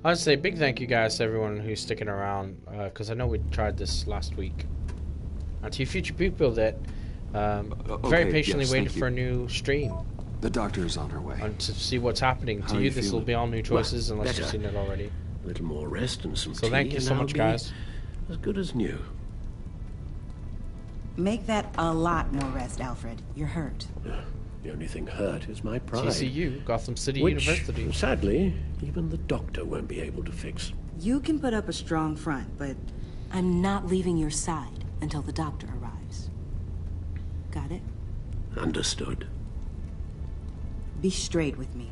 I'd say big thank you guys to everyone who's sticking around, because I know we tried this last week. And to you future people that very patiently waited for a new stream. The doctor is on her way. And to see what's happening. How To are you, you this will feeling? be all new choices Well, unless you've better. seen it already. A little more rest and some tea. So thank you so and I'll much, be guys. As good as new. Make that a lot more rest, Alfred. You're hurt. The only thing hurt is my pride. TCU, Gotham City Which, University. sadly, even the doctor won't be able to fix. You can put up a strong front, but I'm not leaving your side until the doctor arrives. Got it? Understood. Be straight with me.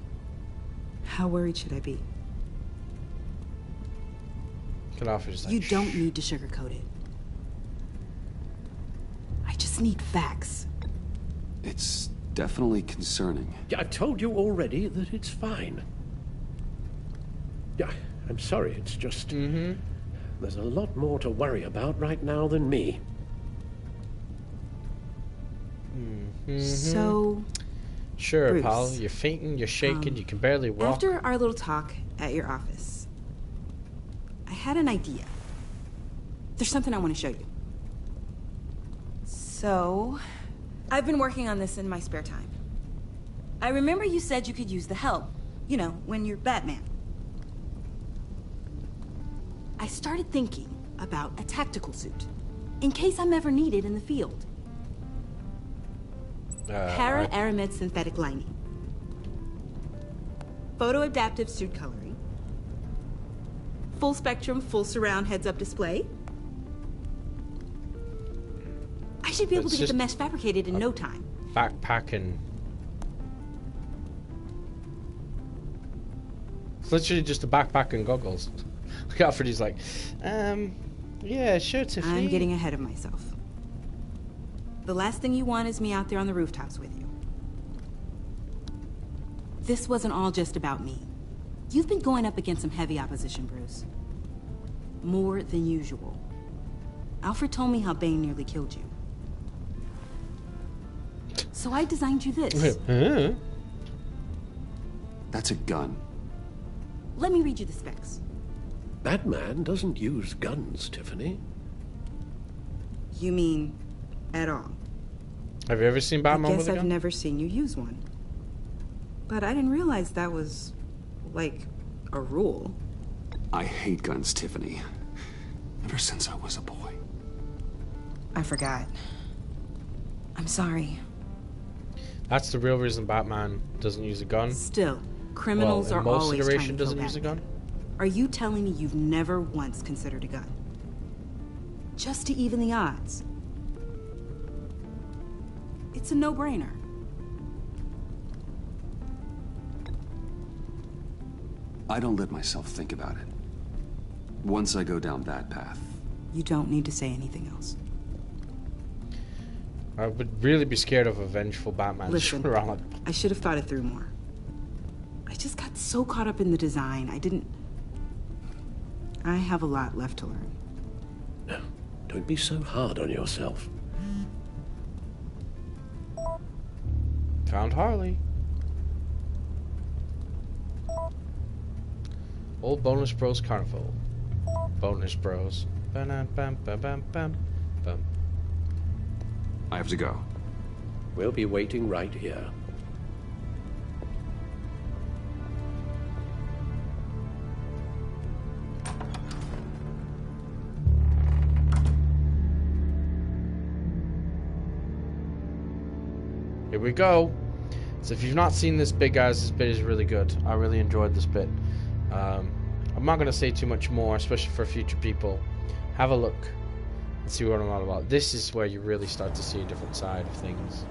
How worried should I be? You don't need to sugarcoat it. I just need facts. It's definitely concerning. Yeah, I told you already that it's fine. Yeah, I'm sorry, it's just... There's a lot more to worry about right now than me. So... Sure, Bruce, pal. You're fainting, you're shaking, you can barely walk. After our little talk at your office, I had an idea. There's something I want to show you. So, I've been working on this in my spare time. I remember you said you could use the help. You know, when you're Batman. I started thinking about a tactical suit, in case I'm ever needed in the field. Para-aramid synthetic lining. Photo-adaptive suit coloring. Full spectrum, full surround heads-up display. I should be able to get the mesh fabricated in no time. Backpacking. It's literally just a backpack and goggles. Look out for these, like, yeah, sure, Tiffany. I'm getting ahead of myself. The last thing you want is me out there on the rooftops with you. This wasn't all just about me. You've been going up against some heavy opposition, Bruce. More than usual. Alfred told me how Bane nearly killed you. So I designed you this. That's a gun. Let me read you the specs. Batman doesn't use guns, Tiffany. You mean at all? Have you ever seen Batman I with guess a I've gun? never seen you use one. But I didn't realize that was, like, a rule. I hate guns, Tiffany. Ever since I was a boy. I forgot. I'm sorry. That's the real reason Batman doesn't use a gun. Still, criminals well, are in most always iteration trying to doesn't kill use a gun. Are you telling me you've never once considered a gun? Just to even the odds. It's a no-brainer. I don't let myself think about it. Once I go down that path. You don't need to say anything else. I would really be scared of a vengeful Batman. Listen, around. I should have thought it through more. I just got so caught up in the design, I have a lot left to learn. No, don't be so hard on yourself. Found Harley. Old Bonus Bros Carnival. Bonus Bros. Ba-dum-bum-ba-bum-bum. Bum. I have to go. We'll be waiting right here. Here we go. So if you've not seen this bit, guys, this bit is really good. I really enjoyed this bit. I'm not going to say too much more, especially for future people. Have a look and see what I'm all about. This is where you really start to see a different side of things.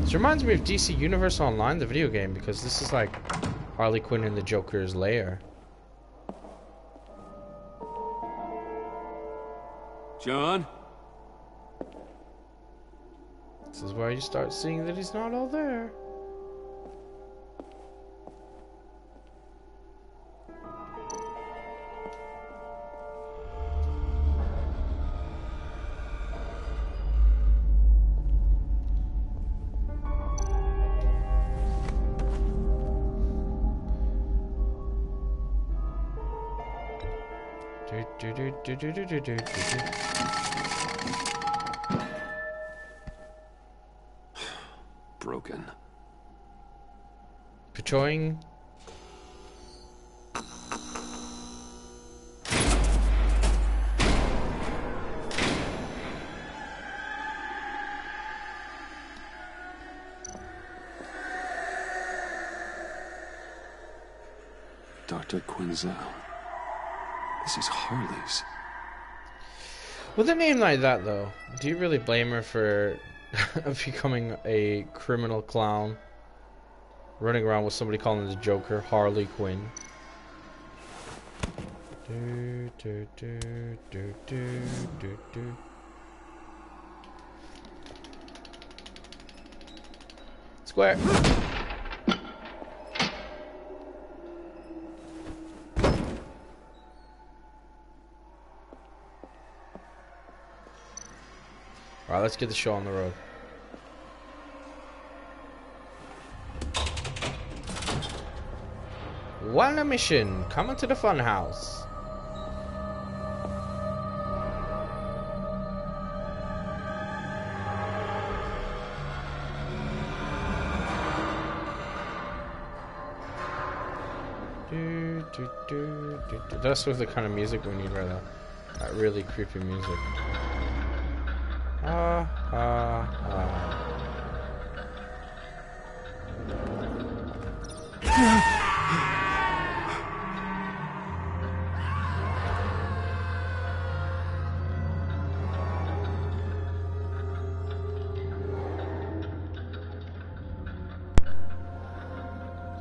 This reminds me of DC Universe Online, the video game, because this is like Harley Quinn in the Joker's lair. John? This is where you start seeing that he's not all there. Broken. Patrolling. Dr. Quinzel. This is Harley's. With a name like that, though, do you really blame her for becoming a criminal clown? Running around with somebody calling the Joker Harley Quinn. Square. Alright, let's get the show on the road. One mission, coming to the fun house. That's with the kind of music we need right now. That really creepy music.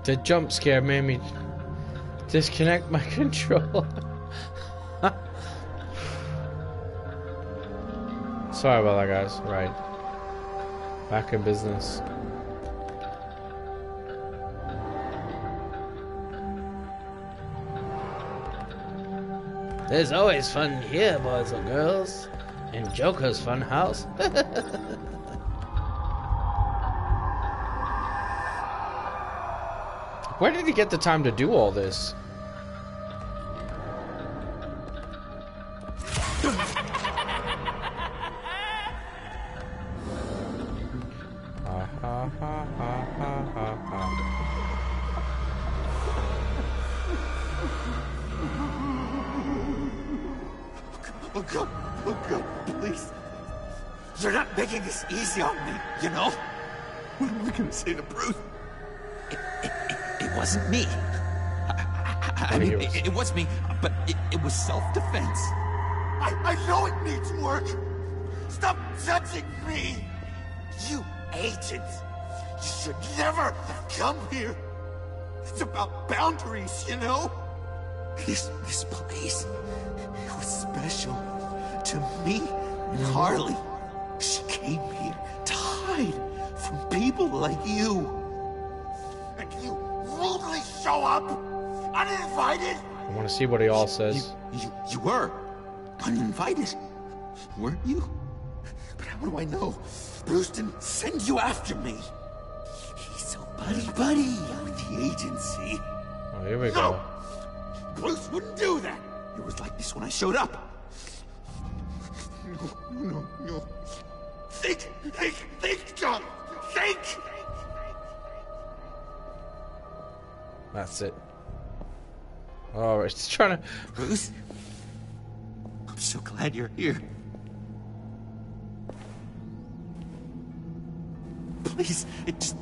The jump scare made me disconnect my controller. Sorry about that, guys. Right. Back in business. There's always fun here, boys and girls. In Joker's fun house. Where did he get the time to do all this? Oh God, please. You're not making this easy on me, you know? What am I gonna say to Bruce? It wasn't me. I mean, it was me, but it was self-defense. I know it needs work. Stop judging me. You agent. You should never have come here. It's about boundaries, you know? This place, it was special to me and Harley. She came here to hide from people like you. And you rudely show up, uninvited. I want to see what he all says. You were uninvited, weren't you? But how do I know Bruce didn't send you after me? He's so buddy-buddy with the agency. Oh, here we go. Bruce wouldn't do that. It was like this when I showed up. No. Think, John. Think. That's it. Oh, it's trying to. Bruce, I'm so glad you're here. Please, it's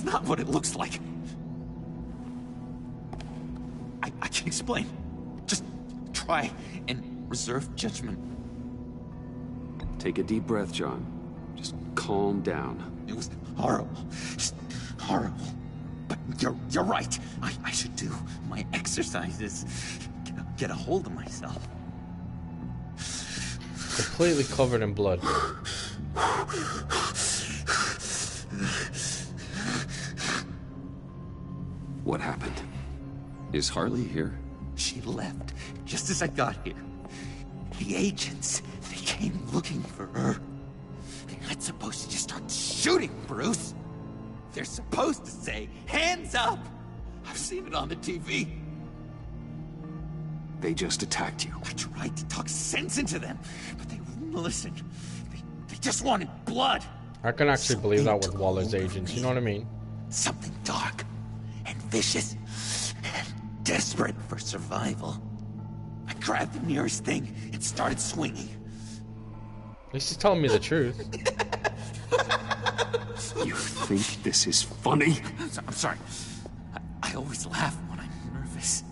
not what it looks like. I can explain. Just try and reserve judgment. Take a deep breath, John. Just calm down. It was horrible. Just horrible. But you're right. I should do my exercises. Get a hold of myself. Completely covered in blood. What happened? Is Harley here? She left just as I got here. The agents, they came looking for her. They're not supposed to just start shooting, Bruce. They're supposed to say, hands up! I've seen it on the TV. They just attacked you. I tried to talk sense into them, but they wouldn't listen. They just wanted blood. I can actually believe that with Waller's agents, you know what I mean? Something dark and vicious and desperate for survival. I grabbed the nearest thing and started swinging. At least he's telling me the truth. You think this is funny? I'm sorry. I always laugh when I'm nervous.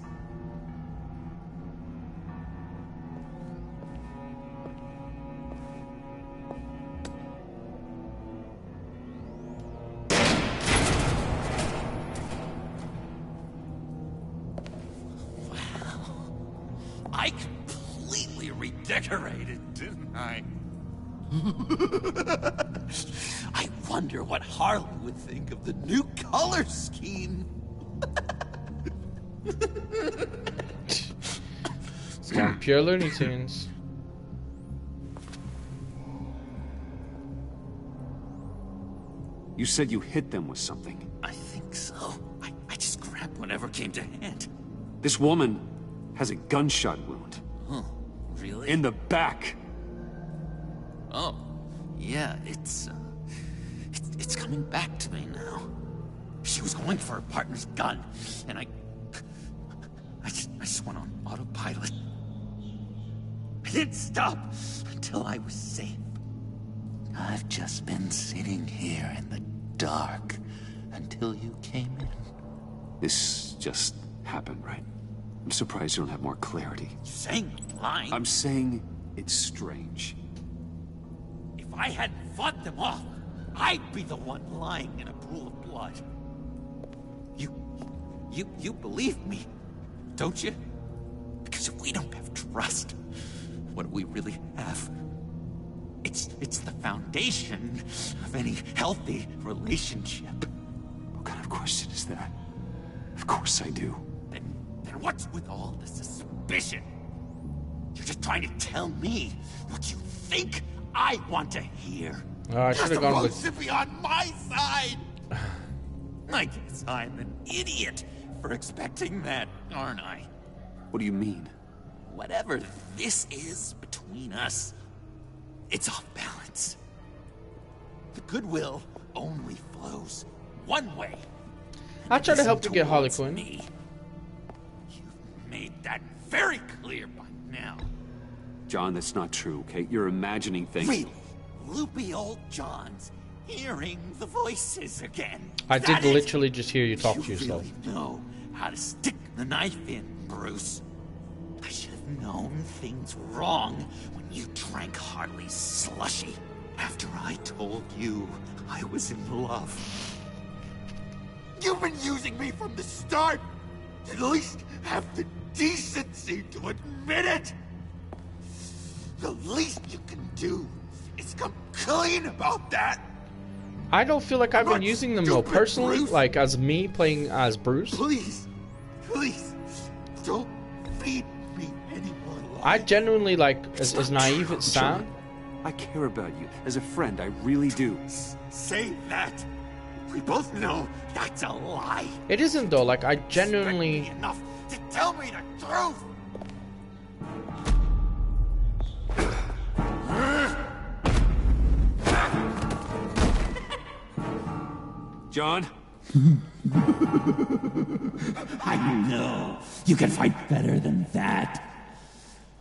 I completely redecorated, didn't I? I wonder what Harley would think of the new color scheme. It's got pure Looney Tunes. You said you hit them with something. I think so. I just grabbed whatever came to hand. This woman has a gunshot wound. Oh, really? In the back. Oh, yeah, it's coming back to me now. She was going for her partner's gun, and I just went on autopilot. I didn't stop until I was safe. I've just been sitting here in the dark until you came in. This just happened, right? I'm surprised you don't have more clarity. You're saying you're lying? I'm saying it's strange. If I hadn't fought them off, I'd be the one lying in a pool of blood. You believe me, don't you? Because if we don't have trust, what do we really have? It's the foundation of any healthy relationship. What kind of question is that? Of course I do. Then what's with all the suspicion? You're just trying to tell me what you think I want to hear. I should have gone with... You're supposed to be on my side. I guess I'm an idiot for expecting that, aren't I? What do you mean? Whatever this is between us, it's off balance. The goodwill only flows one way. I tried to help you get Harley Quinn. Me. You've made that very clear by now. John, that's not true, okay? You're imagining things. Really? Loopy old John's hearing the voices again. I did literally just hear you talk to yourself. You really know how to stick the knife in, Bruce. I should have known things were wrong when you drank Harley's slushy after I told you I was in love. You've been using me from the start. At least have the decency to admit it. The least you can do is come clean about that. I don't feel like I've been using them though personally, Bruce. like as me playing as Bruce. Please, don't feed me any more lies. I genuinely, like, as naive as it sounds. I care about you. As a friend, I really do. Say that. We both know that's a lie. It isn't though, like I genuinely... Enough to tell me the truth. John? I know. You can fight better than that.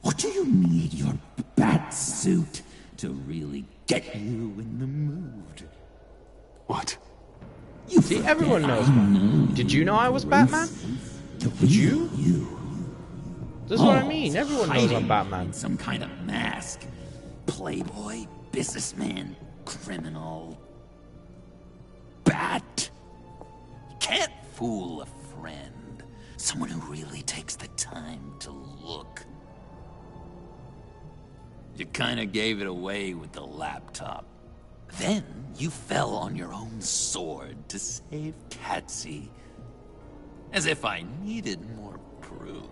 What do you need your bat suit to really get you in the mood? What? See, everyone knows, man. Did you know I was Batman? Did you? This is what I mean. Everyone knows I'm Batman. Some kind of mask. Playboy, businessman, criminal. Bat. You can't fool a friend. Someone who really takes the time to look. You kind of gave it away with the laptop. Then you fell on your own sword to save Patsy. As if I needed more proof.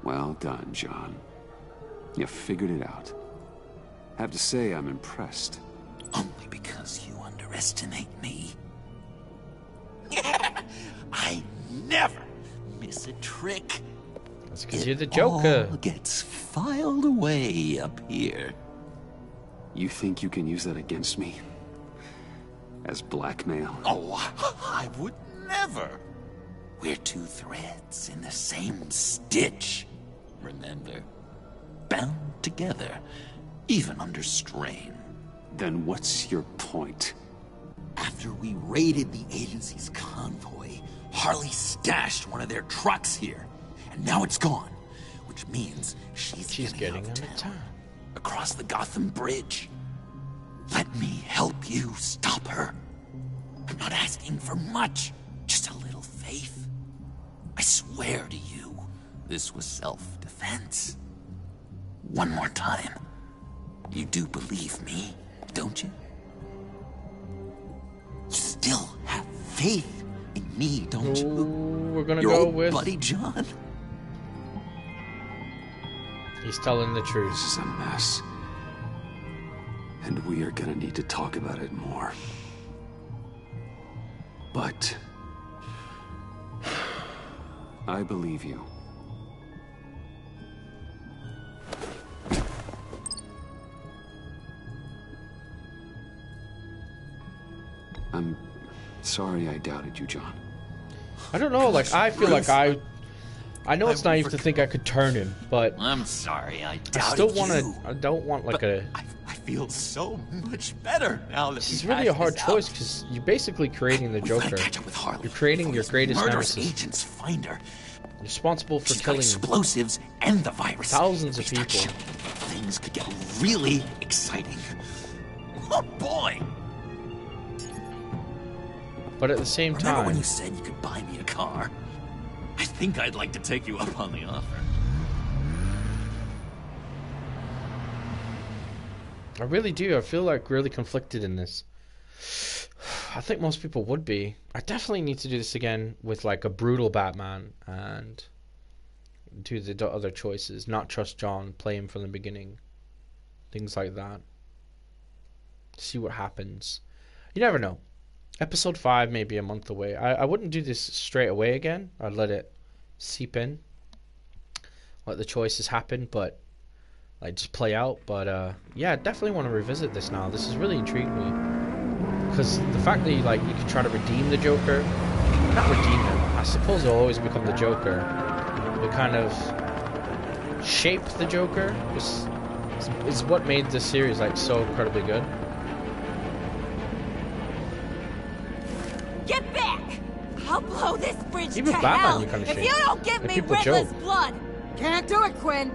Well done, John. You figured it out. Have to say, I'm impressed. Only because you underestimate me. I never miss a trick. That's because you're the Joker. All gets filed away up here. You think you can use that against me? As blackmail? Oh, I would never. We're two threads in the same stitch. Remember? Bound together, even under strain. Then what's your point? After we raided the agency's convoy, Harley stashed one of their trucks here. And now it's gone. Which means she's getting out of town. Across the Gotham Bridge. Let me help you stop her. I'm not asking for much. Just a little faith. I swear to you, this was self-defense. One more time. You do believe me, don't you? You still have faith in me, don't you? We're gonna Your go old with buddy John. He's telling the truth. This is a mess. And we are gonna need to talk about it more. But I believe you. I'm sorry I doubted you, John. I don't know, like, I feel like I know it's naive to think I could turn him, but I'm sorry, I doubted I still want you. to. I don't want like I feel so much better now that This is really a hard choice because you're basically creating the Joker. You're creating your greatest murderous nemesis. agents find her. You're responsible for She's got killing explosives and the virus. thousands of people. Things could get really exciting. Oh boy! But at the same Remember when time, you said you could buy me a car? I think I'd like to take you up on the offer. I really do. I feel like really conflicted in this. I think most people would be. I definitely need to do this again with like a brutal Batman and do the other choices. Not trust John, play him from the beginning. Things like that. See what happens. You never know. Episode 5 may be a month away. I wouldn't do this straight away again. I'd let it seep in. Let the choices happen, but like just play out. But yeah, I definitely want to revisit this now. This has really intrigued me. Because the fact that you could try to redeem the Joker, not redeem him, I suppose he'll always become the Joker, but kind of shape the Joker is what made this series like so incredibly good. Get back! I'll blow this bridge Even to Batman hell you kinda if shape. you don't give Like me people Riddler's joke. blood! Can't do it, Quinn.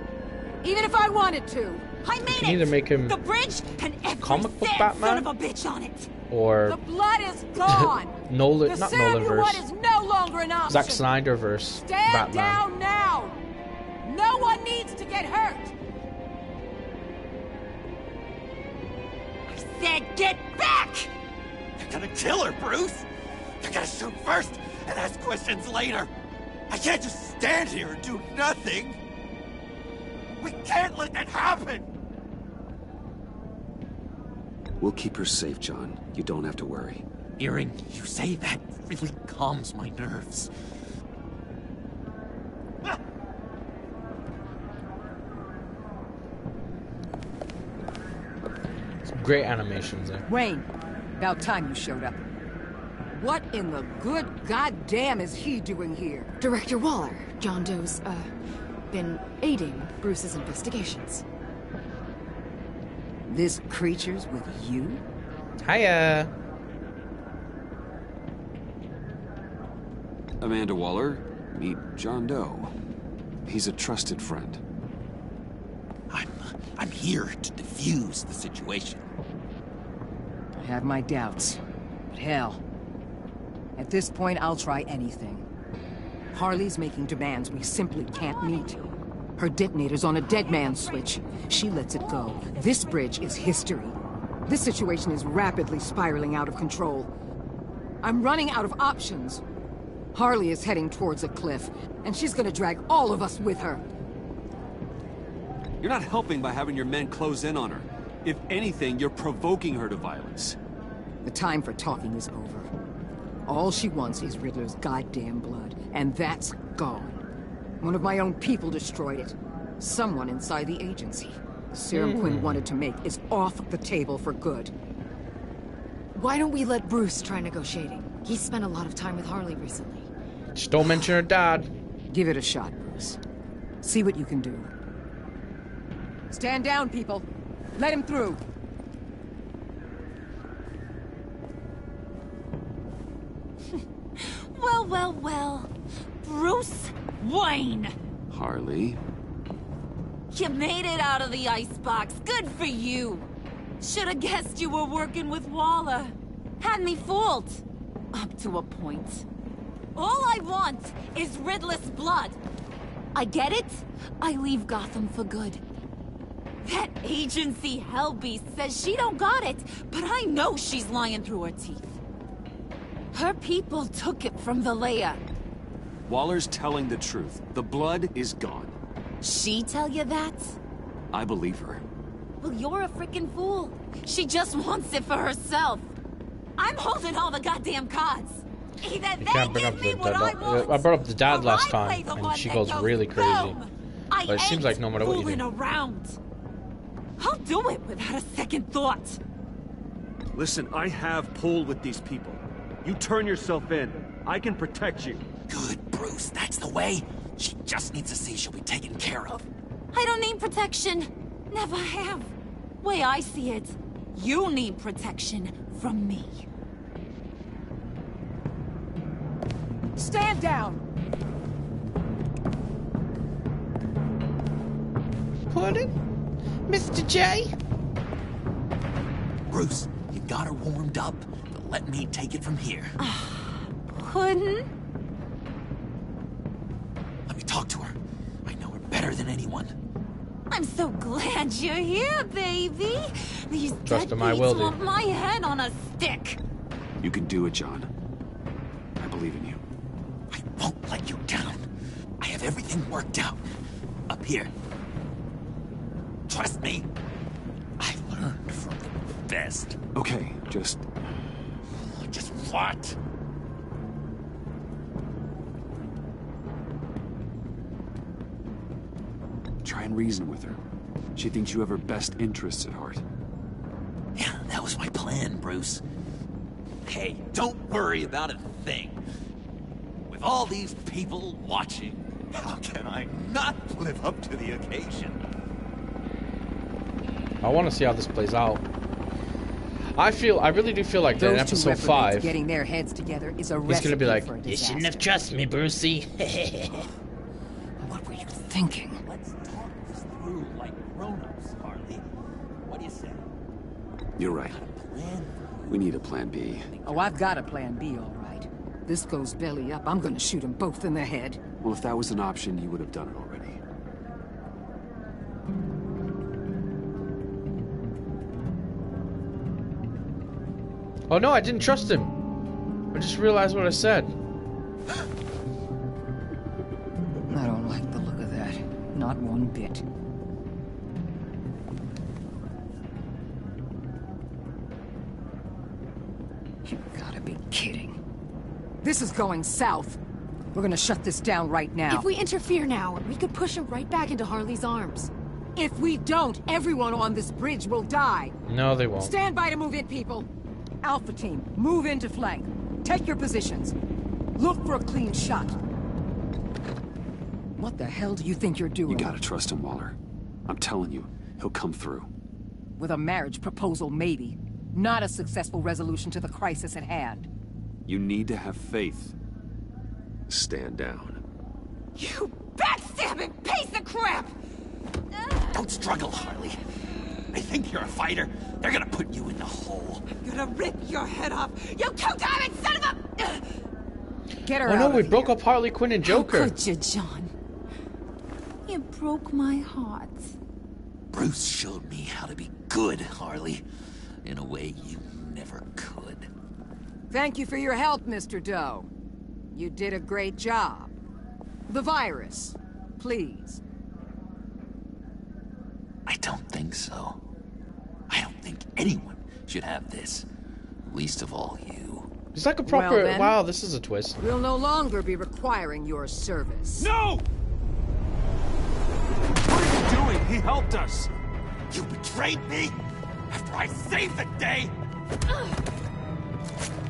Even if I wanted to. I made You can either make him the bridge and every comic book sad Batman son of a bitch on it. or The blood is gone. Nolan, The not serum you want Nolanverse, is no longer an option. Zack Snyderverse Stand Batman. down now. No one needs to get hurt. I said get back! You're gonna kill her, Bruce! You're gonna shoot first and ask questions later! I can't just stand here and do nothing! We can't let that happen! We'll keep her safe, John. You don't have to worry. Hearing you say that really calms my nerves. Some great animations there. Wayne, about time you showed up. What in the good goddamn is he doing here? Director Waller, John Doe's, been aiding Bruce's investigations. This creature's with you? Hiya. Amanda Waller, meet John Doe. He's a trusted friend. I'm here to defuse the situation. I have my doubts. But hell, at this point, I'll try anything. Harley's making demands we simply can't meet. Her detonator's on a dead man's switch. She lets it go. This bridge is history. This situation is rapidly spiraling out of control. I'm running out of options. Harley is heading towards a cliff, and she's gonna drag all of us with her. You're not helping by having your men close in on her. If anything, you're provoking her to violence. The time for talking is over. All she wants is Riddler's goddamn blood, and that's gone. One of my own people destroyed it. Someone inside the agency. The serum Quinn wanted to make is off the table for good. Why don't we let Bruce try negotiating? He's spent a lot of time with Harley recently. Just don't mention her dad. Give it a shot, Bruce. See what you can do. Stand down, people. Let him through. Well, well, well. Bruce Wayne. Harley? You made it out of the icebox. Good for you. Should have guessed you were working with Waller. Had me fooled. Up to a point. All I want is Riddler's blood. I get it. I leave Gotham for good. That agency hellbeast says she don't got it, but I know she's lying through her teeth. Her people took it from the lair. Waller's telling the truth. The blood is gone. She tell you that? I believe her. Well, you're a freaking fool. She just wants it for herself. I'm holding all the goddamn cards. Either You can't bring up the dad. I brought up the dad last time, and she goes really crazy. But it seems like no matter what you do. Around. I'll do it without a second thought. Listen, I have pull with these people. You turn yourself in. I can protect you. Good, Bruce. That's the way. She just needs to see she'll be taken care of. I don't need protection. Never have. Way I see it, you need protection from me. Stand down! Puddin'? Mr. J? Bruce, you got her warmed up, but let me take it from here. Puddin'? Let me talk to her. I know her better than anyone. I'm so glad you're here, baby. These Trust him, I deadbeats will do. want my head on a stick. You can do it, John. I believe in you. I won't let you down. I have everything worked out. Up here. Trust me. I learned from the best. Okay, just what? try and reason with her. She thinks you have her best interests at heart. Yeah, that was my plan, Bruce. Hey, don't worry about a thing. With all these people watching, how can I not live up to the occasion? I want to see how this plays out. I really do feel like that in Those two episode 5, getting their heads together is a he's gonna be like, for a "You shouldn't disaster." have trusted me, Brucey." What were you thinking? Let's talk this through like grown-ups, Harley. What do you say? You're right. We need a plan B. Oh, I've got a plan B, all right. This goes belly up, I'm gonna shoot them both in the head. Well, if that was an option, you would have done it already. Oh no, I didn't trust him. I just realized what I said. I don't like the look of that. Not one bit. You gotta be kidding. This is going south. We're gonna shut this down right now. If we interfere now, we could push him right back into Harley's arms. If we don't, everyone on this bridge will die. No, they won't. Stand by to move in, people. Alpha team, move into flank. Take your positions. Look for a clean shot. What the hell do you think you're doing? You gotta trust him, Waller. I'm telling you, he'll come through. With a marriage proposal, maybe. Not a successful resolution to the crisis at hand. You need to have faith. stand down. You backstabbing piece of crap! Don't struggle, Harley. They think you're a fighter. They're gonna put you in the hole. I'm gonna rip your head off, you two-diamond son of a... Get her Oh out no, of we here. broke up Harley Quinn and Joker. How could you, John? You broke my heart. Bruce showed me how to be good, Harley. In a way you never could. Thank you for your help, Mr. Doe. You did a great job. The virus, please. I don't think so. I don't think anyone should have this. Least of all you. It's like a proper... Well, then, wow, this is a twist. We'll no longer be requiring your service. No! What are you doing? He helped us. You betrayed me after I saved the day.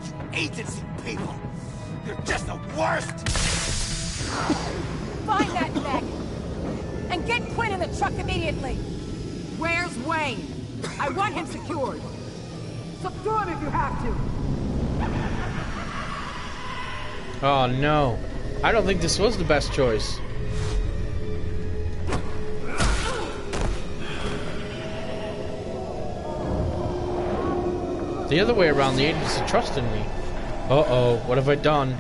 You agency people. You're just the worst. Find that neck! And get Quinn in the truck immediately! Where's Wayne? I want him secured. Subdue him if you have to. Oh no. I don't think this was the best choice. The other way around, the agency trusted me. Uh-oh, what have I done?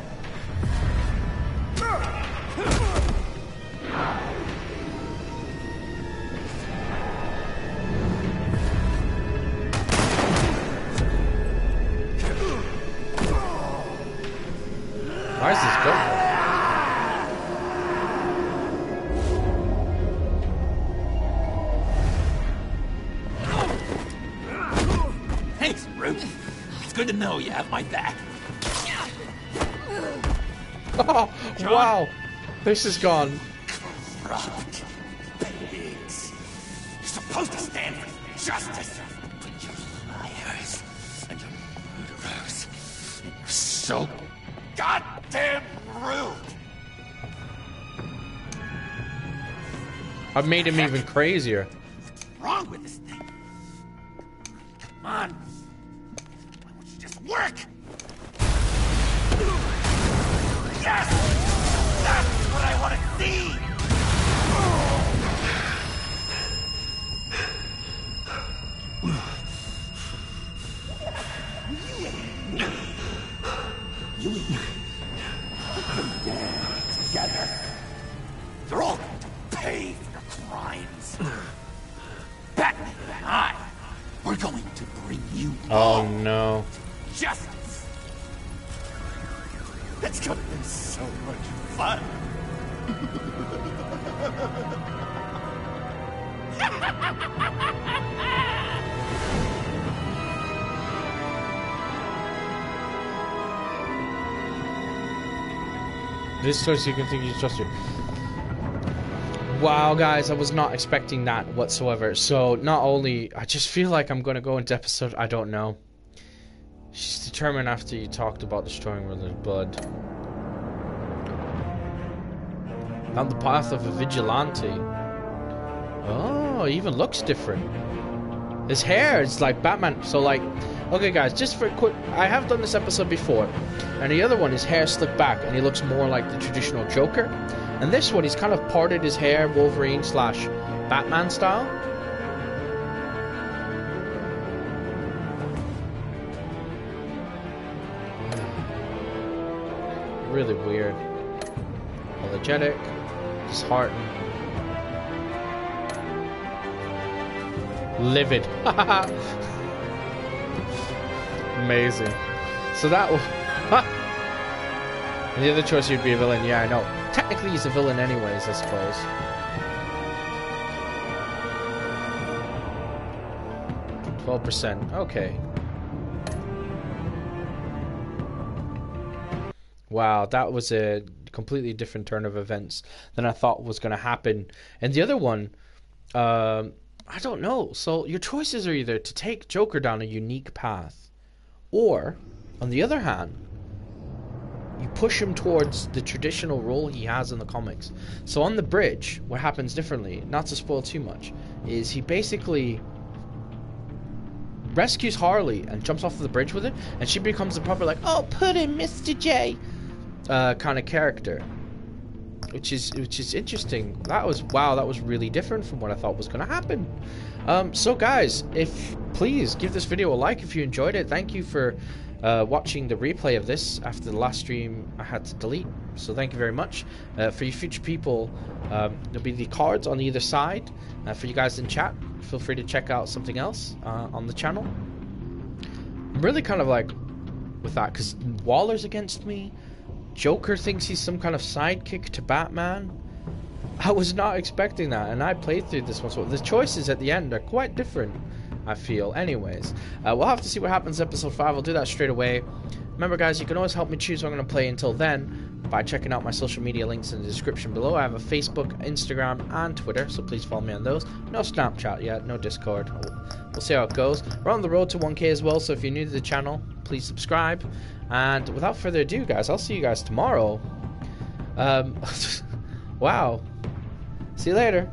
Why is this going? Thanks, Brute. It's good to know you have my back. Oh, wow. This is gone. Corrupt pigs. You're supposed to stand for justice. But you're liars. And you're murderers. And you're so goddamn rude. I've made him even crazier. What's wrong with this thing? Come on. Why don't you just work? Yes! That's what I want to see! You and me. Put them down together. You're all going to pay for your crimes. Batman and I, we're going to bring you Oh no. justice. That's gonna be so much fun. This choice you can think you trust you. Wow, guys, I was not expecting that whatsoever. So, not only... I just feel like I'm going to go into episode... I don't know. She's determined after you talked about destroying Riddler's blood. Found the path of a vigilante. Oh, he even looks different. His hair is like Batman. So, like... Okay, guys, just for a quick... I have done this episode before. And the other one, his hair slicked back. And he looks more like the traditional Joker. And this one, he's kind of parted his hair Wolverine / Batman style. Really weird. Apologetic. Disheartened. Livid. Amazing. So that was... And the other choice, you'd be a villain. Yeah, I know. Technically, he's a villain anyways, I suppose. %. Okay. Wow, that was a completely different turn of events than I thought was going to happen. And the other one, I don't know. So your choices are either to take Joker down a unique path, or, on the other hand, you push him towards the traditional role he has in the comics. So on the bridge, what happens differently, not to spoil too much, is he basically rescues Harley and jumps off the bridge with it, and she becomes the proper like, oh, put him, Mr. J. kind of character, which is interesting. That was really different from what I thought was going to happen. So guys, please give this video a like if you enjoyed it. Thank you for watching the replay of this after the last stream I had to delete. So thank you very much. For you future people, there'll be the cards on either side. For you guys in chat, feel free to check out something else on the channel. I'm really kind of like with that because Waller's against me. Joker thinks he's some kind of sidekick to Batman. I was not expecting that, and I played through this one, so the choices at the end are quite different, I feel. Anyways, we'll have to see what happens in episode 5. I'll do that straight away. Remember guys, you can always help me choose what I'm going to play until then by checking out my social media links in the description below. I have a Facebook, Instagram, and Twitter, so please follow me on those. No Snapchat yet, no Discord. We'll see how it goes. We're on the road to 1K as well, so if you're new to the channel, please subscribe. And without further ado, guys, I'll see you guys tomorrow. Wow. See you later.